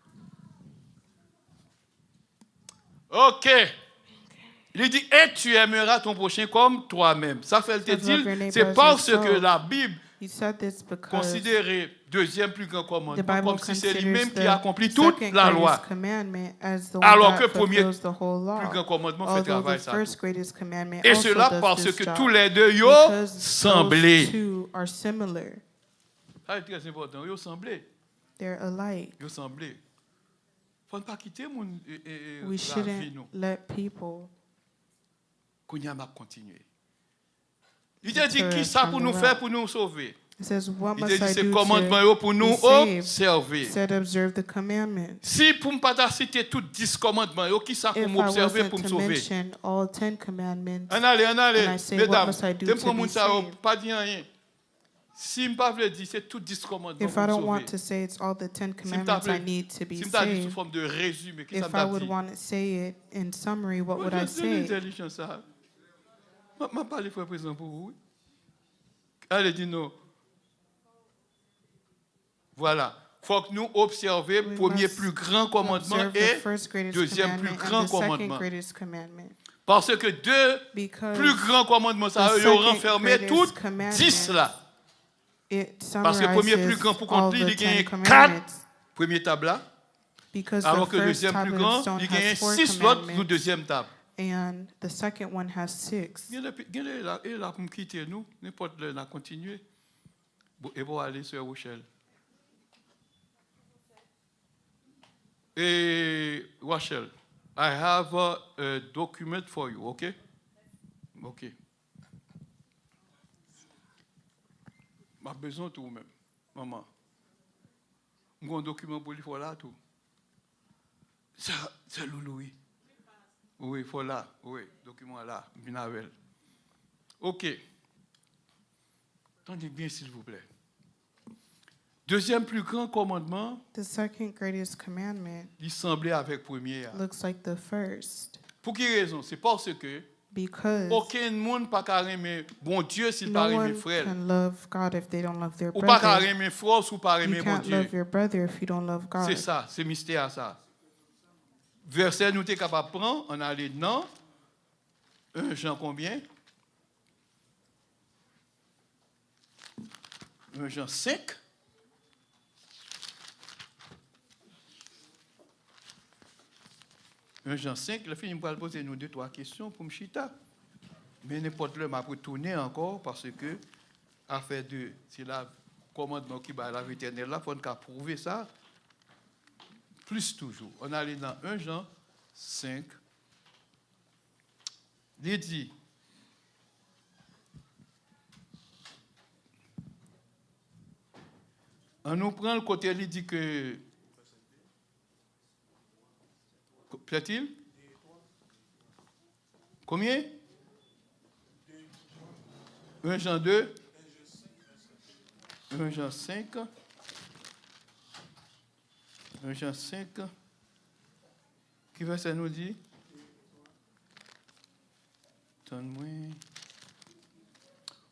Ok. Il dit, et tu aimeras ton prochain comme toi-même. Ça fait le Love your dire, neighbor c'est as parce yourself. que la Bible He said this because considéré deuxième plus grand the commandement Bible comme si c'est lui-même considers qui accomplit toute second la loi. greatest commandment as the Alors one que that premier fulfills the whole plus grand law. commandement fait Although travail the ça. first greatest commandment Et also cela does parce this que job, tous les deux yo because semblés. those two are similar. Ça c'est très important, yo semblés. They're alike. Yo semblés. Faut pas quitter mon We la vie shouldn't nous. let people Qu'on y a m'a continuer. Il te dit to qui ça turn pour nous around. faire pour nous sauver. It says, what Il te must dit I c'est do commandement to yo pour nous be saved? observer. Said, observe the commandments. Si pour me pas citer tous 10 commandements yo qui ça pour If I m'observer wasn't pour me to sauver. mention all 10 commandments, En allez, And I say, what mesdames, must I do t'aimes to pour be moun ça saved? pas dire rien. Si me pas veut dire c'est tout 10 commandements if pour I me don't want sauver. to say it's all the 10 Si me commandments I t'appelais- need to be Si me t'a dit sous saved, forme de résumé, qu'est-ce que if ça I me would dit? want to say it in summary, what would I C'est say? l'intelligence ça. M'a parlé frère président pour vous. Allez dis non. Voilà. Faut que nous observions le We premier must plus grand commandement Observe the et first greatest deuxième plus commandment grand and the second commandement. greatest commandment. Parce que deux Because plus grands commandements ça the ils ont second renfermé greatest toutes commandment 10 là. it Parce que le premier plus summarizes grand pour all compter, the il gagne 10 4 commandments. première table là. Because Alors the que le first deuxième plus tablet grand, of stone il gagne has 4 6 autres sur commandments, deuxième table. and the second one has 6. Il est là pour me quitter nous, n'importe le, on a continué. Et pour aller sur Rochelle. Et Rochelle, I have a document for you, okay? Okay. J'ai besoin de tout même, maman. J'ai un document pour lui, il faut là tout. C'est Loulou, oui. Oui, il faut là. Oui, document là, Binavel. OK. Attendez bien, s'il vous plaît. Deuxième plus grand commandement, The second greatest commandment il semblait avec premier. looks like the first Pour quelle raison? C'est parce que because aucun monde pas qu'à aimer bon Dieu s'il no pas aimer one frère. can love God if they don't love their Ou pas qu'à brother. aimer frère ou pas aimer You bon can't Dieu. love your brother if you don't love C'est God. ça, c'est mystère ça. Verset nous t'es capable de prendre, on allait dans 1 Jean combien? 1 Jean 5. Jean 5, le film va poser nous 2-3 questions pour Mchita. Mais n'importe le m'a retourner encore parce que affaire de c'est la commandement qui va la vie éternelle là, faut qu'on prouver ça. Plus toujours. On allait dans 1 Jean 5. Il dit on nous prend le côté, il dit que plaît-il? Combien? 1 Jean 2, 1 Jean 5, 1 Jean 5, qui verset nous dit? Donne-moi.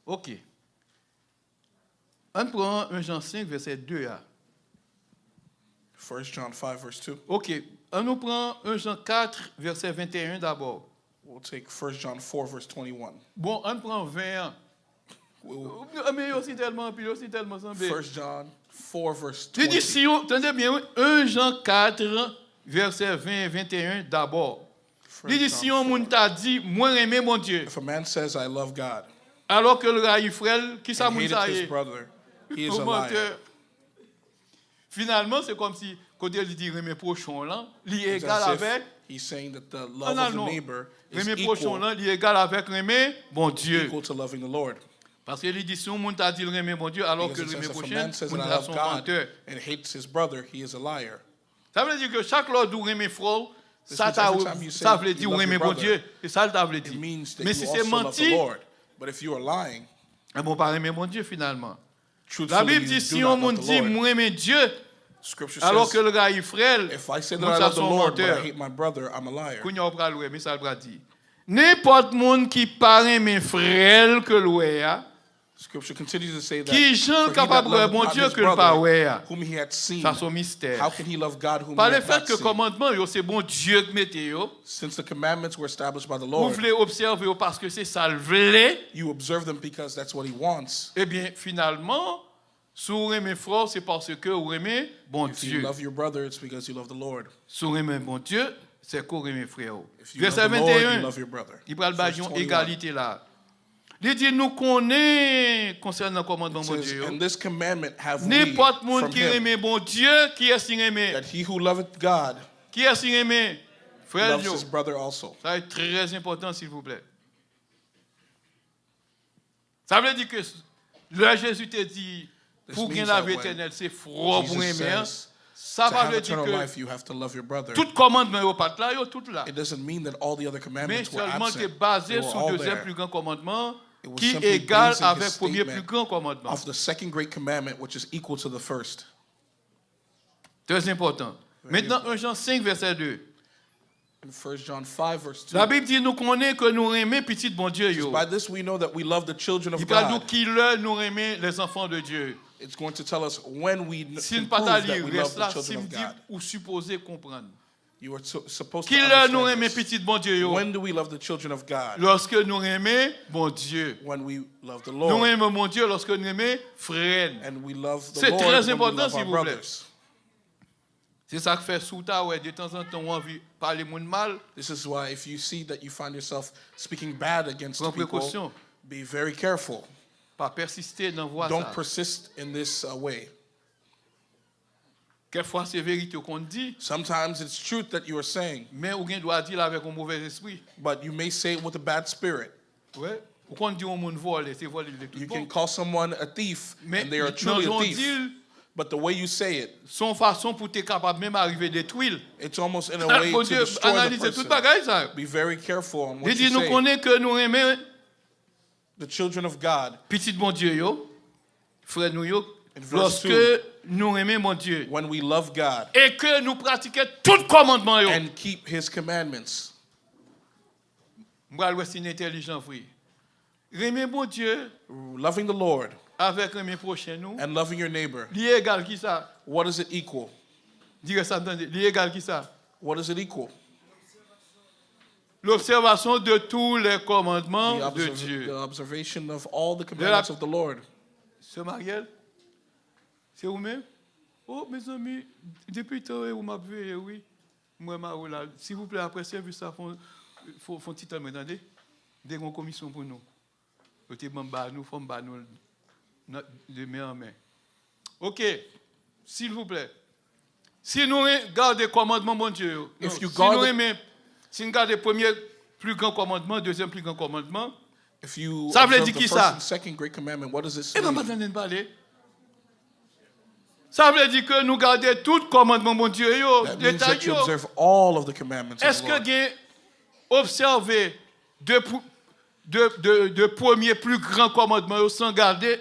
OK. On prend 1 Jean 5, verset 2 à. 1 John 5, verse 2. OK. On nous prend 1 Jean 4, verset 21 d'abord. We'll take 1 John 4, verse 21. Bon, on prend 20 ans. Mais aussi tellement, puis aussi tellement semblé. 1 John 4, verse Il dit, 20. si on, attendez bien, 1 Jean 4, verset 20 et 21 d'abord. Il dit, si on moun t'a dit, moi aimer mon Dieu, If a man says, I love God, alors que le raï frère, qui ça and moun hated ça his est? brother, he is Au a menteur. liar. Finalement, c'est comme si, quand il dit, aimer prochain là, il est It's égal as if avec, he's saying that the ah love non, of the non, neighbor is aimer prochain là, il est égal avec aimer bon Dieu. equal to loving the Lord. Parce qu'il dit, si on moun t'a dit, aimer bon Dieu, alors que Because it aimer says, if a prochain, man says moun that I là love son God menteur. and hates his brother, he is a liar. Ça veut dire que chaque lors d'où aimer frère, This ça means every time you say veut dire you love aimer your bon brother, Dieu. Et ça, ça veut It dire. means that Mais you si c'est also love the menti, Lord. But if you are lying, on ne pas aimer mon Dieu finalement. La truthfully, Bible you dit, do si not on love me the dit, Lord. moi aimer Dieu, Scripture alors que says, le gars est frère, if I say that moun I ça love the son Lord, but I menteur. hate my brother, I'm a liar. Kounya ou pral loué, mais ça le bras dit. N'importe monde qui parle mes frères que loué a, Scripture continues to say that Qui for Jean he capable that de bon loveth Dieu not his que le pas brother, ouais. whom he had seen, Ça son mystère. how can he love God whom Par he le had fait not que seen? commandement yo c'est bon Dieu qui mette yo. Since the commandments were established by the Vous Lord, voulez observer yo parce que c'est ça le voulez. you observe them because that's what he wants. Eh bien finalement, si vous aimez frère, c'est parce que vous aimez bon If you Dieu. love your brother, it's because you love the Lord. Si vous aimez bon Dieu, c'est que vous aimez frère. If you love Verset the Lord, you 21. love your brother. Il parle Verse de 21. égalité là. Il dit nous connaissons concernant le commandement It de says, Dieu. and this commandment have we N'importe monde from qui him, aime bon Dieu, qui est qui aime, that he who loveth God qui est qui aime, frère loves Joe. his brother also. Ça est très important s'il vous plaît. Ça veut dire que le Jésus te dit pour gagner la vie éternelle, c'est froid pour Jesus aimer. says, Ça to va have veut dire eternal que life, you have to love your brother. tout commandement est pas là, yo tout là. It doesn't mean that all the other Mais commandments were seulement qui est absent. basé They were sur le all deuxième there. plus grand commandement It was qui simply est égal basing his avec le premier statement plus grand commandement. of the second great commandment, which is equal to the first. Très important. Maintenant, 1 Jean 5, verset 2. In 1 John 5, verse 2, La Bible dit nous connaissons que nous aimons petit bon Dieu. Yo. by this we know that we love the children of Il parle nous God. qui le nous aimons les enfants de Dieu. It's going to tell us when we Si can nous prove pas that lire we love reste the là, si children nous of dit God. ou supposé comprendre. You are supposed Qui to le nous understand aimons this. petit bon Dieu. Yo. When do we love the children of God? Lorsque nous aimons bon Dieu. When we love the Nous Lord. aimons mon Dieu lorsque nous aimons frère. And we love the C'est Lord très when we important, love s'il our vous plaît. brothers. C'est ça que fait sous ta ouais de temps en temps on envie parler moun mal. This is why if you see that you find yourself speaking bad against Prends people, précaution. be very careful. Pas persister dans voie Don't ça. persist in this way. Quelquefois c'est vérité qu'on dit, Sometimes it's truth that you are saying, mais ou bien doit dire avec un mauvais esprit. but you may say it with a bad spirit. Ouais. Ou qu'on dit on moun vole, c'est volé il est tout You bon. can call someone a thief, Mais and they are non, truly a on thief. dit But the way you say it, son façon pour être capable même arriver détruire. it's almost in a way Bon to Dieu, destroy the analysez tout person. bagaille ça. Be very careful on what Il dit you nous say. connaissons que nous aimons The children of God, petit bon Dieu yo, frère nous yo, In verse lorsque 2, nous aimons mon Dieu when we love God et que nous pratiquons tout commandement yo. and keep His commandments. Moi c'est intelligent frère. Aimer bon Dieu Loving the Lord avec aimer prochain nous, and loving your neighbor, li égal qui ça? what is it equal? Dire ça entendez, li égal qui ça? What is it equal? L'observation de tous les commandements The, de Dieu. the observation of all the commandments of the Lord. C'est Marielle? C'est vous-même? Oh, mes amis, depuis tant que vous m'avez oui. Moi, là. S'il vous plaît, après service, ça, faut petit temps, attendez. Dès qu'on commission pour nous. Nous faut nous de main en main. OK. S'il vous plaît. Si nous gardons les commandements, mon Dieu. Non, If you si guard nous the- aimons, si nous gardons le premier plus grand commandement, deuxième plus grand commandement, If you Ça veut observe dire the qui first ça? and second great commandment, what does this et non, pas mean? de parler. Ça veut dire que nous gardons tout commandement, mon Dieu, yo, That means détail, that you yo. observe all of the commandments of Est-ce the que Lord. vous avez observé de premier plus grand commandement yo, sans garder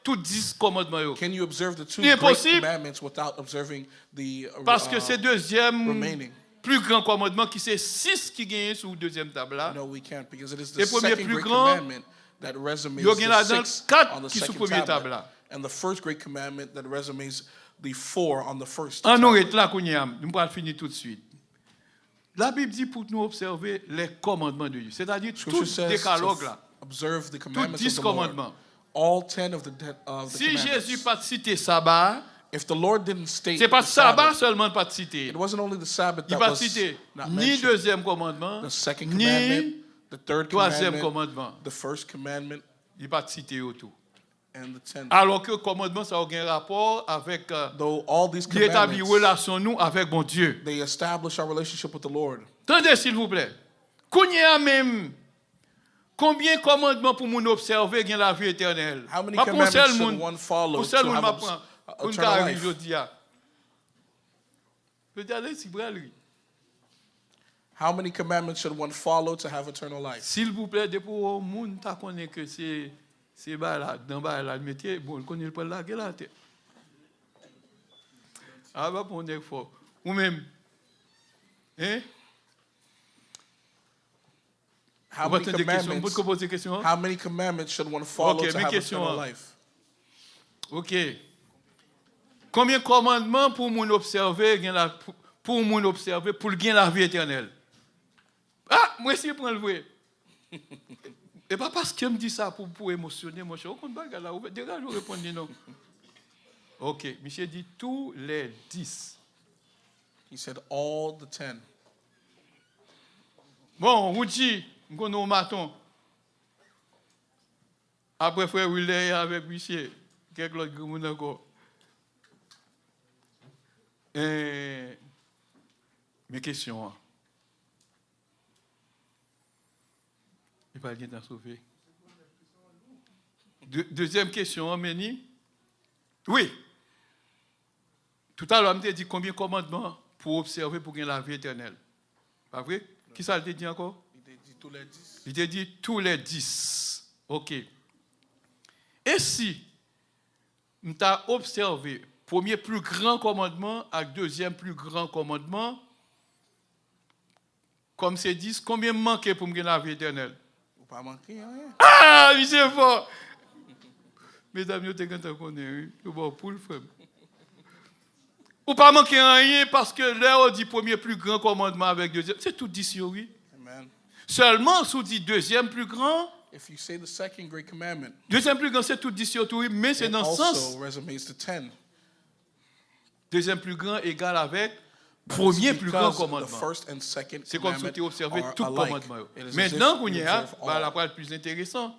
tous 10 commandements yo? Can you observe the two Il est great possible. commandments without observing the Parce que c'est deuxième remaining? plus grand commandement qui c'est 6 qui gagne sur deuxième table là. No, we can't, because it is the Les premiers second plus great grands, commandment that resumes yo gen the là-dedans 6 quatre on the qui sous second premier table tablet, là. and the first great commandment that resumes the 4 on the first En nous tablet. est là qu'on y a, nous allons finir tout de suite. La Bible dit pour nous observer les commandements de Dieu, c'est-à-dire tout Scripture says décalogue to là, observe the tous commandments 10 of the Lord. commandements. All 10 of the Si Jésus commandments. pas cité sabbat, If the Lord didn't state c'est pas the sabbat Sabbath, seulement pas cité. it wasn't only the Sabbath Il that pas was cité not ni mentioned. deuxième commandement, The second commandment, ni the third troisième commandment, commandement. the first commandment, Il pas cité autour. and the 10th. Alors que le commandement ça a aucun rapport avec Though all these qui établit commandments, relation nous avec bon Dieu. they establish our relationship with the Lord. Attendez s'il vous plaît. Kounya même combien de commandements pour nous observer gain la vie éternelle? How many Pas pour commandments seul should monde. one follow Pour to seul monde have m'apprend. Pour nous eternal arriver life? aujourd'hui. Je dis allez si bral lui. How many commandments should one follow to have eternal life? S'il vous plaît, depuis au monde ta connaît que c'est bas là dans bas là le métier, bon, connaît le pas là que là tête. Ah bah pour on fort. Ou même hein? How many commandments should one follow to have eternal life? OK. Combien de commandements pour moun observer pour moun observer pour gagner la vie éternelle? Ah, moi aussi prends le vrai. Et pas parce que me dit ça pour émotionner mon cher. Au compte bagarre là, déjà je réponds non. OK, Michel dit tous les 10. He said all the 10. Bon, Routi, nous connaissons au matin. Après frère Willer avec Michel, quelques autres gens encore. Mes questions. Il va bien t'en sauver. Deuxième question, Méni. Oui. Tout à l'heure, on m'a dit combien de commandements pour observer pour gagner la vie éternelle. Pas vrai? Qui ça t'a dit encore? Il t'a dit tous les 10. Il t'a dit tous les 10. OK. Et si on t'a observé premier plus grand commandement avec deuxième plus grand commandement, comme c'est 10, combien manquait pour me gagner la vie éternelle? Ou pas manquer rien. Ah, c'est fort! Mesdames, vous êtes quand on est, bon pour le frère. Ou pas manquer rien parce que là, on dit premier plus grand commandement avec deuxième. C'est tout 10, oui. Amen. Seulement, si on dit deuxième plus grand, if you say the second great commandment, deuxième plus grand, c'est tout 10, oui, mais c'est dans le sens. Also resumes to 10. Deuxième plus grand égale avec premier plus grand commandement. C'est comme si tu observé tout commandement. Maintenant, on y a, la part plus intéressant.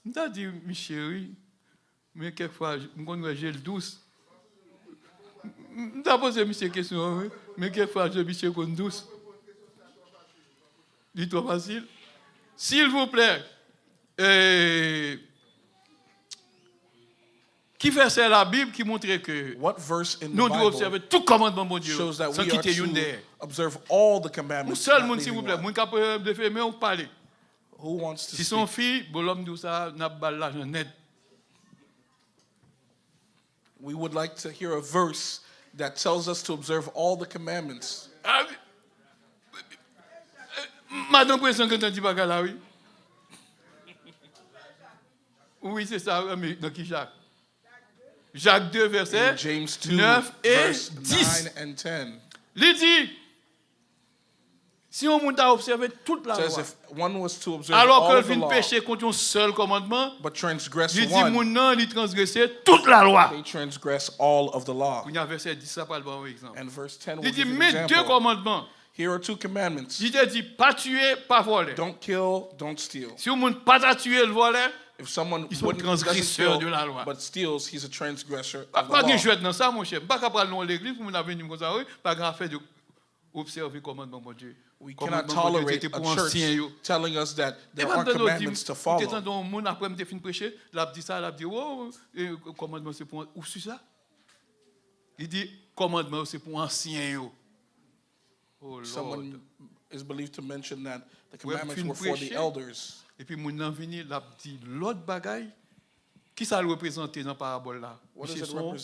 Je t'ai dit, mes chéris, mais quelquefois, j'ai le douce. Je t'ai posé une question, mais quelquefois, j'ai le douce. Dis-toi facile. S'il vous plaît, qui fait c'est la Bible qui montre que nous devons observer tout commandement de Dieu sans quitter une derrière. Un seul monde, s'il vous plaît, moi capable de faire, mais on parle. Si son fille, l'homme dit ça, n'a pas l'argent net. We would like to hear a verse that tells us to observe all the commandments. Madame Président, quand on dit pas là, oui. Oui, c'est ça, mais dans qui Jacques? Jacques 2, verset 9 et 10. Il dit, si on monte à observer toute la loi, alors que vient pécher contre un seul commandement, il dit, mon nom, il transgresse toute la loi. Il y a verset 10, ça parle bon exemple. Il dit, mais deux commandements. Here are two commandments. Il te dit, pas tuer, pas voler. Don't kill, don't steal. Si on ne pas tuer, le voler, if someone doesn't kill de la loi, but steals, he's a transgressor Pas of the law. de jouer dans ça, mon cher. Pas capable de l'église pour nous venir comme ça, pas grand fait de observer commandement de Dieu. We cannot tolerate a church telling us that there are commandments to follow. Dans monde après me fin prêcher, l'a dit ça, l'a dit oh, commandement c'est pour où c'est ça? Il dit commandement c'est pour ancien yo. Oh Lord. Someone is believed to mention that the commandments were for the elders. Et puis mon venu l'a dit l'autre bagaille qui ça représente dans parabole là? C'est son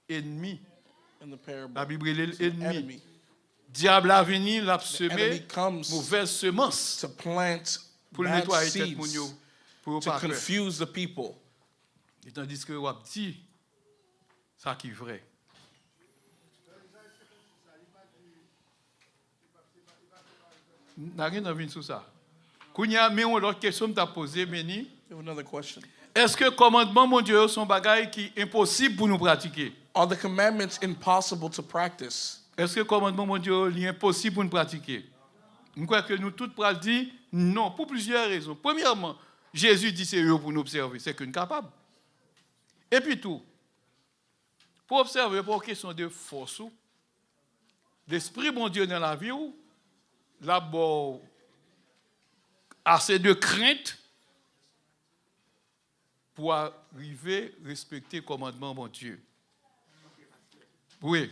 ennemi. In the parable. La Bible est l'ennemi. Diable a venu l'a semé mauvaise semence to plant pour nettoyer tête mon yo pour to confuse the people. Et tandis que on dit ça qui est vrai. N'a rien envie sur ça. Kounya mais on l'autre question t'a posé Méni. Another question. Est-ce que commandement mon Dieu sont bagailles qui impossible pour nous pratiquer? Are the commandments impossible to practice? Est-ce que commandement mon Dieu est impossible pour nous pratiquer? Je crois que nous tous pourrons dire non pour plusieurs raisons. Premièrement, Jésus dit c'est eux pour nous observer, c'est qu'on est capable. Et puis tout, pour observer pour question de force, l'esprit mon Dieu dans la vie, d'abord assez de crainte pour arriver à respecter le commandement mon Dieu. Oui.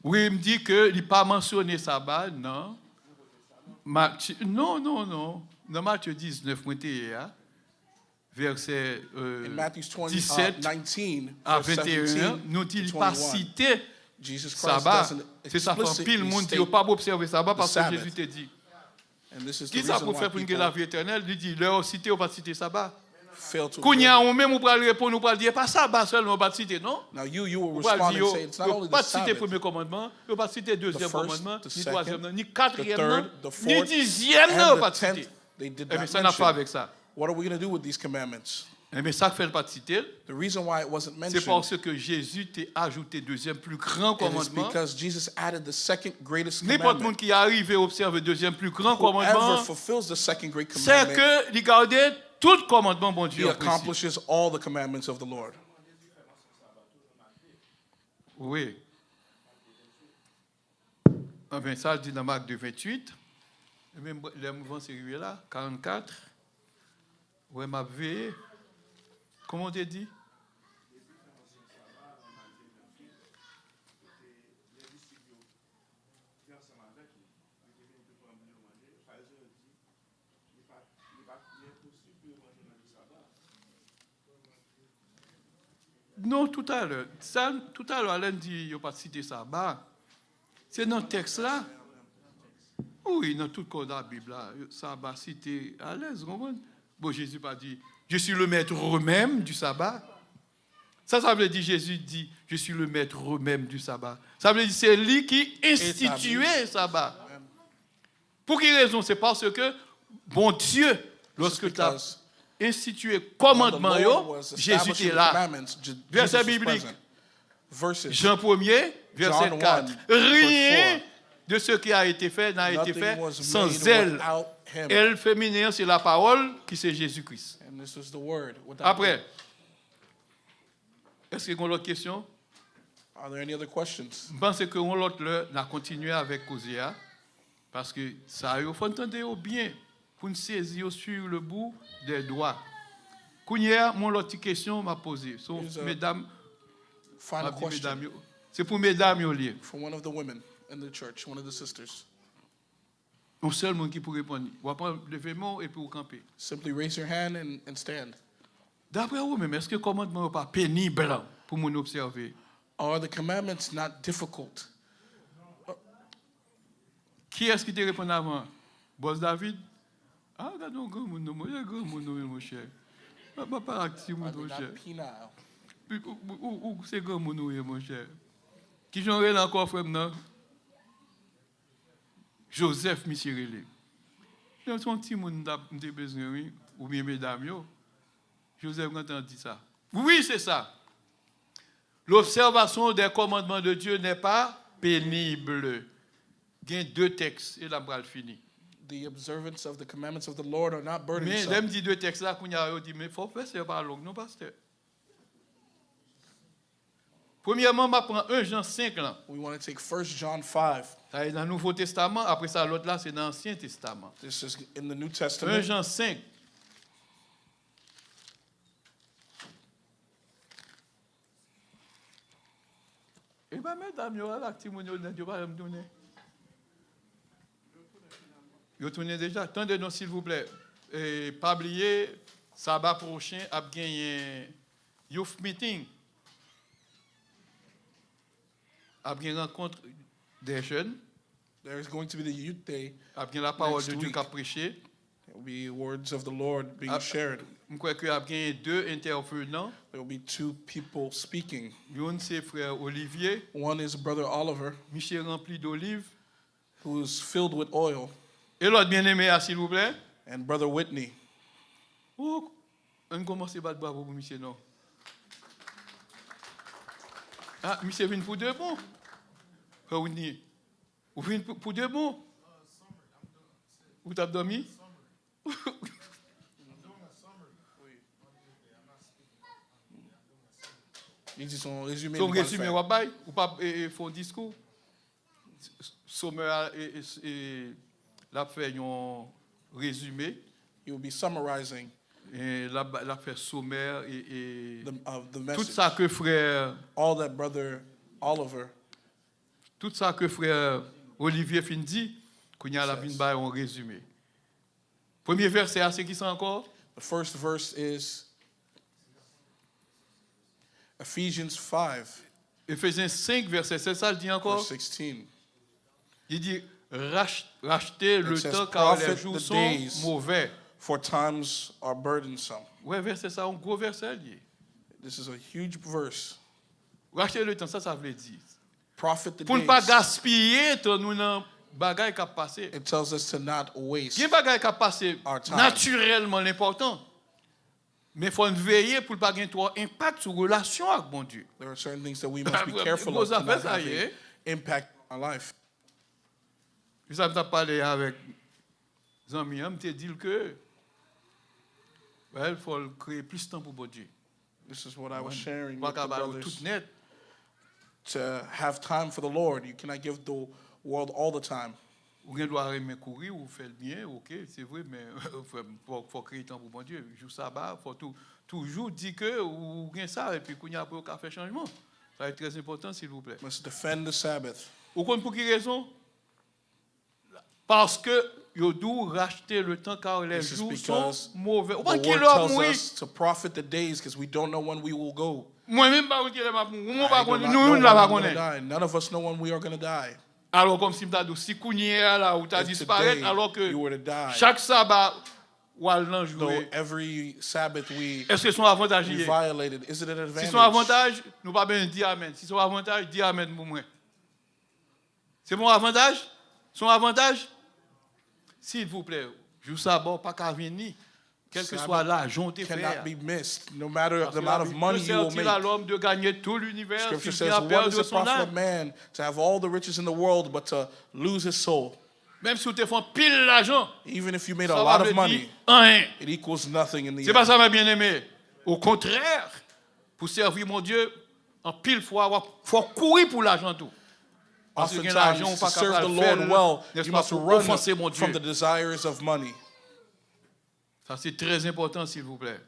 Oui, il me dit qu'il n'a pas mentionné sabbat, non. Non. Dans Matthieu 19, verset 17 à 21, nous dit qu'il n'a pas cité Jesus Christ sabbat. doesn't C'est ça fait explicitly pile monde qui state n'a pas observer sabbat parce que Sabbath. Jésus te dit. And this is the Qui ça reason pour why faire pour people la vie éternelle? Il dit, leur cité ou pas cité sabbat. fail to Kounya observe it. ou même ou pas répondre, ou pas dire pas sabbat seulement, pas citer, non? Now you will Ou pas respond dire, and say it's not only the pas citer Sabbath, premier commandement, ou pas citer deuxième first, commandement, the ni second, troisième, ni the quatrième, third, the ni fourth, dixième, and pas the citer. 10th. They did Eh bien, not ça n'a pas mention. avec ça. What are we going to do with these commandments? Eh bien, ça fait le pas citer, The reason why it wasn't c'est mentioned parce que Jésus t'a ajouté deuxième plus grand it is commandement. because Jesus added the second greatest N'importe commandment. monde qui arrive et observe le deuxième plus grand Whoever commandement, fulfills the second great c'est commandment, que il gardait tout commandement bon he Dieu apprécie. accomplishes all the commandments of the Lord. Oui. Ah ben, ça dit dans Marc 2, 28. Et même les mouvements c'est arrivé là, 44. Ouais, m'a veillé. Comment on t'a dit? Non, tout à l'heure. Ça, tout à l'heure, Alain dit, il n'y a pas cité ça. Bah, c'est dans le texte là. Oui, dans tout le code de la Bible là. Ça va citer à l'aise. Bon, Jésus pas dit, je suis le maître même du sabbat. Ça veut dire, Jésus dit, je suis le maître même du sabbat. Ça veut dire, c'est lui qui instituait le sabbat. Pour quelle raison? C'est parce que, bon Dieu, lorsque tu as institué commandement, Jésus était là. Verset biblique. Jean 1er, verset 4. Rien de ce qui a été fait n'a été fait sans elle. Elle féminin, c'est la parole qui c'est Jésus-Christ. Après, est-ce qu'il y a une autre question? Are there any other questions? Je pense que l'autre a continué avec Kozia parce que ça, il faut entendre bien pour nous saisir sur le bout des doigts. Kounia, mon autre question m'a posé. So, mesdames, Final question c'est pour mesdames au lieu. from one of the women in the church, one of the sisters. Un seul monde qui peut répondre. On va prendre le mots et puis vous camper. Simply raise your hand and stand. D'après vous-même, est-ce que le commandement n'est pas pénible pour nous observer? Are the commandments not difficult? Qui est-ce qui te répond avant? Boss David? Ah, regarde, un grand monde, mon cher. Pas actif, mon cher. Où c'est grand monde, mon cher? Qui j'en ai encore, frère, non? Joseph Michirele. Il y a un petit monde qui a besoin, ou bien mesdames, Joseph, quand on dit ça. Oui, c'est ça. L'observation des commandements de Dieu n'est pas pénible. Il y a deux textes, et là, on va finir. The observance of the commandments of the Lord are not Mais burdensome. l'aime dit deux textes là, qu'on a dit, mais il faut faire ça par longue, non, pasteur. Premièrement, on va prendre 1 Jean 5 là. We want to take 1 John 5. Ça est dans le Nouveau Testament, après ça, l'autre là, c'est dans l'Ancien Testament. This is in the New 1 Testament. Jean 5. Et bien, mesdames, il y aura là, petit monde, il n'y a pas me donner. Vous tournez déjà. Attendez-nous, s'il vous plaît. Et pas oublier, sabbat prochain, a gagné un youth meeting. A gagné rencontre des jeunes. There is going to be the youth day. A gagné la parole Next de Dieu week. qui a prêché. There will be words of the Lord being shared. Je crois qu'il y a gagné 2 intervenants. There will be 2 people speaking. L'un, c'est frère Olivier, One is Brother Oliver, Michel rempli d'olive. who is filled with oil, Et l'autre bien-aimé, s'il vous plaît. and Brother Whitney. Oh, on commence à battre bravo pour Michel, non? Ah, Michel vient pour deux bons. Frère Whitney, vous venez pour deux bons? Vous t'avez dormi? Ils disent son résumé. Son nous va le résumé, faire. ou pas, ou pas, font discours. Sommer l'a fait un résumé. He will be summarizing Et l'a fait sommaire et the tout message. ça que frère, All that Brother Oliver, tout ça que frère Olivier fin dit, qu'on y a la bin ba un résumé. Premier verset, c'est qui ça encore? the first verse is Ephesians 5. Éphésiens 5, verset 16, ça le dit encore. Verse 16. Il dit racheter le says, temps car les "Profit jours the sont days." mauvais. For times are burdensome. Ouais, verset ça, un gros verset lié. This is a huge verse. Racheter le temps, ça veut dire. Profit the Pour ne pas days. gaspiller temps nous dans bagaille qui a passé. It tells us to not waste. Il y a bagaille qui a passé Our time. naturellement l'important. Mais il faut veiller pour ne pas avoir trop impact sur la relation avec mon Dieu. There are certain things that we must be careful Gros of to not affaire, ça have y an est. impact on our life. Puis ça m'a parlé avec des amis, je me dit que il faut créer plus de temps pour mon Dieu. This is what I was sharing Pas with the capable brothers. tout net. To have time for the Lord. You cannot give the world all the time. Ou bien doit aimer courir ou faire le bien, ok, c'est vrai, mais il faut créer temps pour mon Dieu. Jour sabbat, il faut toujours dire que ou bien ça, et puis qu'on y a pour faire changement. Ça va être très important, s'il vous plaît. Must defend the Sabbath. Vous comprenez pour quelle raison? Parce que vous devez racheter le temps car les This is jours because sont mauvais. Vous The pensez word qu'il a tells mourir? us to profit the days because we don't know when we will go. Moi-même, pas qu'il a mourir. Nous, I pas do connaître. not Nous, know nous, when là, pas I'm gonna connaître. die. None of us know when we are going to die. Alors, comme si je si Kounia là, où tu as If disparu, today alors que you were to die, chaque sabbat, ou à l'an though jouer, every Sabbath we est-ce que son avantage y est? violated, is it an Si advantage? son avantage, nous pas bien dire Amen. Si son avantage, dis Amen pour moi. C'est mon avantage? Son avantage? S'il vous plaît, joue ça bon, pas qu'à venir. Quel que Sabbath soit l'argent que tu cannot fais. be missed, no matter the amount of money you will Il à make. l'homme de gagner tout l'univers, Scripture s'il says, vient à what perdre does it son profit a âme. man to have all the riches in the world but to lose his soul? Même si tu te fais pile l'argent, Even if you made a ça lot va of dire money, rien. it equals nothing in the C'est pas end. ça, ma bien-aimée. Au contraire, pour servir mon Dieu, en pile fois, il faut courir pour l'argent tout. Parce que l'argent, on Oftentimes, pas to serve the capable de Lord faire, well, n'est-ce you pas, must pour run offenser mon from Dieu. the desires of money. Ça, c'est très important, s'il vous plaît.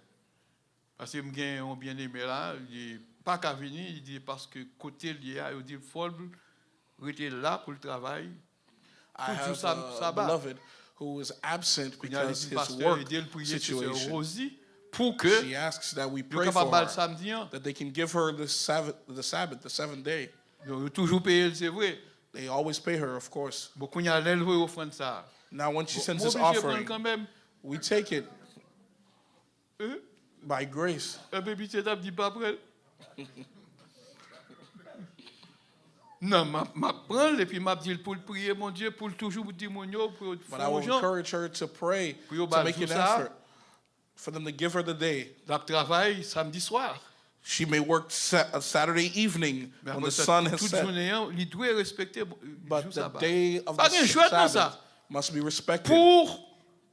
Parce que j'ai un bien-aimé là, il dit pas qu'à venir, il dit parce que côté lié, il dit il faut rester là pour le travail. I Tout have ça, a ça va. beloved who is absent Il y a because un his pasteur, work il dit le prier sur situation. Rosie pour que She asks that we il pray capable for le her, samedi. that they can give her the Sabbath, the seventh day. Donc, toujours payer, c'est vrai. They always pay her, of course. Beaucoup y a l'élevé offrande ça. Now, when she sends Moi, this obligé de prendre offering, quand même. we take it by grace. Un peu pitié d'ab dit pas après. Non, ma prendre et puis m'a dit pour prier mon Dieu pour toujours dire mon Dieu pour But I will faire gens. encourage her to pray, Pour yo to bal make an tout ça. effort, for them to give her the day. La travail samedi soir. She may work a Saturday evening Mais when après the ça, sun has toute set, journée, il doit respecter but jour the sabbat. day of Pas the de choix dans ça. Sabbath must be respected. Pour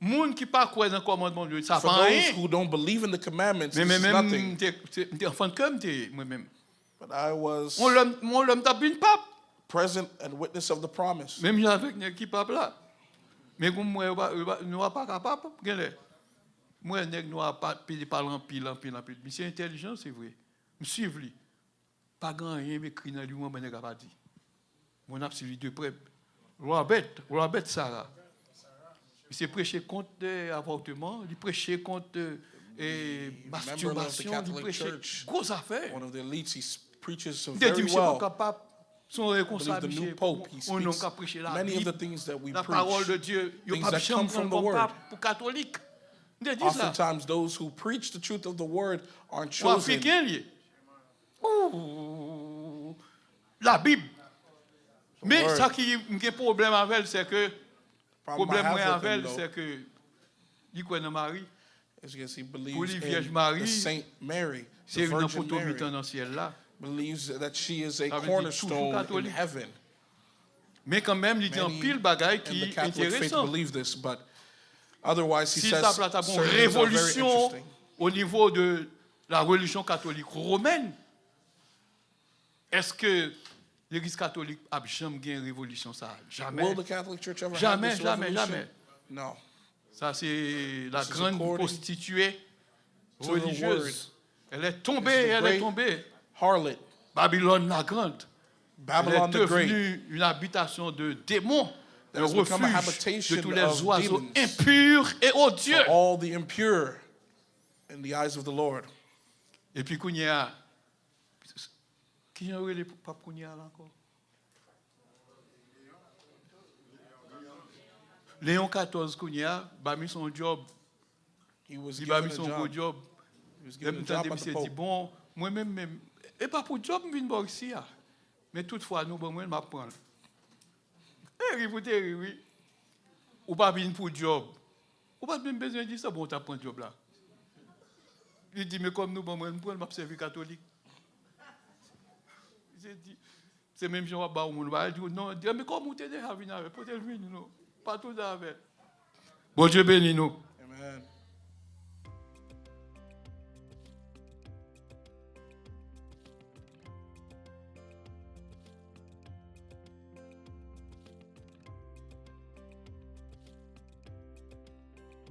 monde qui pas croire dans le commandement de Dieu, ça For pas those rien. who don't believe in the commandments, Mais this is même nothing. t'es enfant de comme t'es moi-même. But I was Mon l'homme tape une pape. present and witness of the promise. Même avec une équipe là. Mais comme moi, nous pas capable, regardez. Moi, nous pas parler en pile. Mais c'est intelligent, c'est vrai. Me suivre lui. Pas grand rien écrit dans lui, moi, je pas dit. Mon absolu de près. Robert Sarah. Il s'est prêché contre l'avortement, il prêchait contre masturbation, il prêchait grosse affaire. One of the elites, he preaches some Il a dit, very je ne suis pas well. capable. Son I believe responsable, the new pope, he on n'a speaks qu'à prêcher la many of the Bible, things that we la parole de preach. Dieu. Il n'y Things a pas that come from the comme word. pape pour catholique. Il a dit ça. Oftentimes, those who preach the truth of the word aren't Ou chosen. africain, lié. Ouh, la Bible. Mais word. ça qui a un problème avec elle, c'est que, Problem I problème have with avec him, elle, though, c'est que, il connaît Marie. is because he Pour believes les in Vierges Marie, the Saint Mary, the C'est une Virgin photo Mary. dans le ciel là. Believes that she is a Ça veut dire cornerstone toujours in catholique. heaven. Mais quand même, il dit en Many pile bagaille in qui the est Catholic faith intéressant. believe this, but otherwise he Si says ça plate à certain une things are very révolution interesting. au niveau de la religion catholique romaine, est-ce que l'Église catholique a jamais gagné une révolution ça? Jamais. Will the Catholic Church ever have Jamais, this jamais, revolution? jamais. No. Ça, c'est la This is grande according prostituée to the religieuse. Elle est This is tombée, the elle est great tombée. Harlot, Babylone la grande. Babylon Elle est the Great, devenue une habitation de démons, That un has become a refuge habitation de tous les of oiseaux demons. impurs et odieux. for all the impure in the eyes of the Lord. Et puis, qu'il y a Qui j'en les papes qu'on y a là encore? Léon 14 qu'on y a, bah mis son job. He was Il va given mis a son job. job. He was Et given a puis, job at je the dit, Pope. bon, moi-même, et pas pour job, je viens voir ici. Mais toutefois, nous, bon, moi, je m'apprends. Oui. Ou pas venir pour job. Ou pas même besoin de dire ça, bon, tu apprends job là. Il dit, mais comme nous, bon, moi, je vais servir catholique. J'ai dit, c'est même si on va bas au monde, il dit, non, mais comme vous t'es déjà venu avec, pour te venir, non, pas tout avec. Bon Dieu bénit nous. Amen.